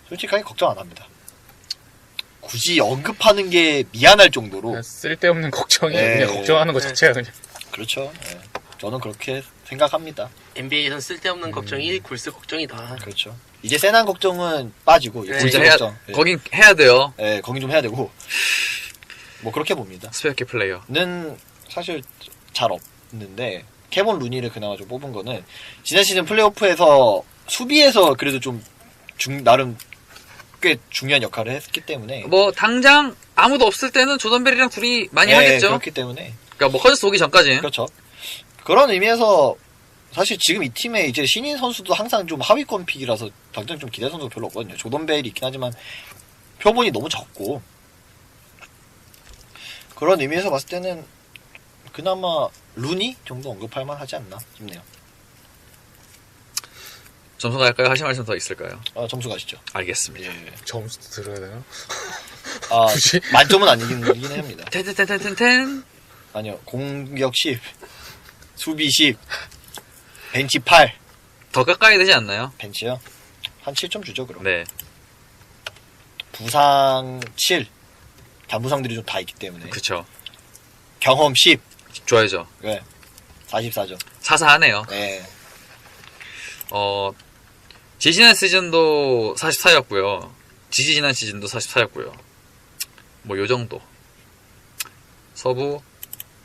솔직하게 걱정 안 합니다. 굳이 언급하는 게 미안할 정도로. 그냥 쓸데없는 걱정이에요. 네. 그냥 걱정하는 것 자체가 그냥. 그렇죠. 예. 저는 그렇게 생각합니다. NBA에선 쓸데없는 걱정이 굴스 걱정이다. 그렇죠. 이제 세난 걱정은 빠지고 네. 굴스 해야, 걱정. 예. 거긴 해야 돼요. 예, 거긴 좀 해야 되고 뭐 그렇게 봅니다. 스페어키 플레이어. 는 사실 잘 없는데 케본 루니를 그나마 좀 뽑은 거는 지난 시즌 플레이오프에서 수비에서 그래도 좀 나름 꽤 중요한 역할을 했기 때문에 뭐 당장 아무도 없을 때는 조던벨이랑 둘이 많이 예, 하겠죠. 그렇기 때문에 그러니까 뭐 커져서 오기 전까지는. 그렇죠. 그런 의미에서 사실 지금 이 팀에 이제 신인 선수도 항상 좀 하위권 픽이라서 당장 좀 기대 선수가 별로 없거든요. 조던벨이 있긴 하지만 표본이 너무 적고 그런 의미에서 봤을 때는 그나마 루니 정도 언급할 만하지 않나 싶네요. 점수 갈까요? 하실 말씀 더 있을까요? 점수 가시죠. 알겠습니다. 예. 점수 들어야 되나? 굳이? 만점은 아니긴 합니다. 텐텐텐텐텐. 아니요. 공격 10, 수비 10, 벤치 8. 더 가까이 되지 않나요? 벤치요? 한 7점 주죠, 그럼. 네. 부상 7. 단부상들이 좀 다 있기 때문에. 그쵸. 경험 10. 좋아야죠. 네. 44점. 사사하네요. 네. 지지난 시즌도 44였고요. 지지난 시즌도 44였고요. 뭐 요정도. 서부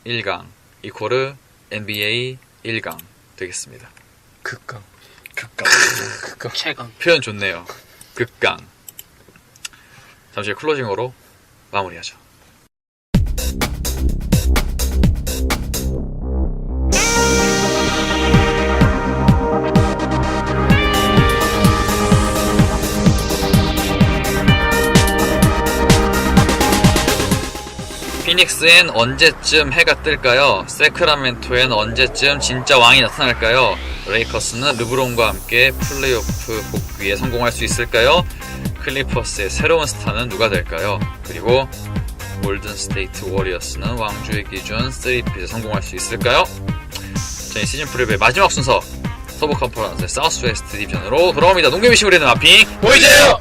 1강 이코르 NBA 1강 되겠습니다. 극강. 극강. 최강. 표현 좋네요. 극강. 잠시 후에 클로징으로 마무리하죠. 피닉스엔 언제쯤 해가 뜰까요? 세크라멘토엔 언제쯤 진짜 왕이 나타날까요? 레이커스는 르브론과 함께 플레이오프 복귀에 성공할 수 있을까요? 클리퍼스의 새로운 스타는 누가 될까요? 그리고 골든스테이트 워리어스는 왕조의 기준 3핏에 성공할 수 있을까요? 저희 시즌 프리뷰의 마지막 순서 서부 컨퍼런스의 사우스 웨스트 디비전으로 돌아옵니다. 농구의 미식을 해는 마핑 보이세요!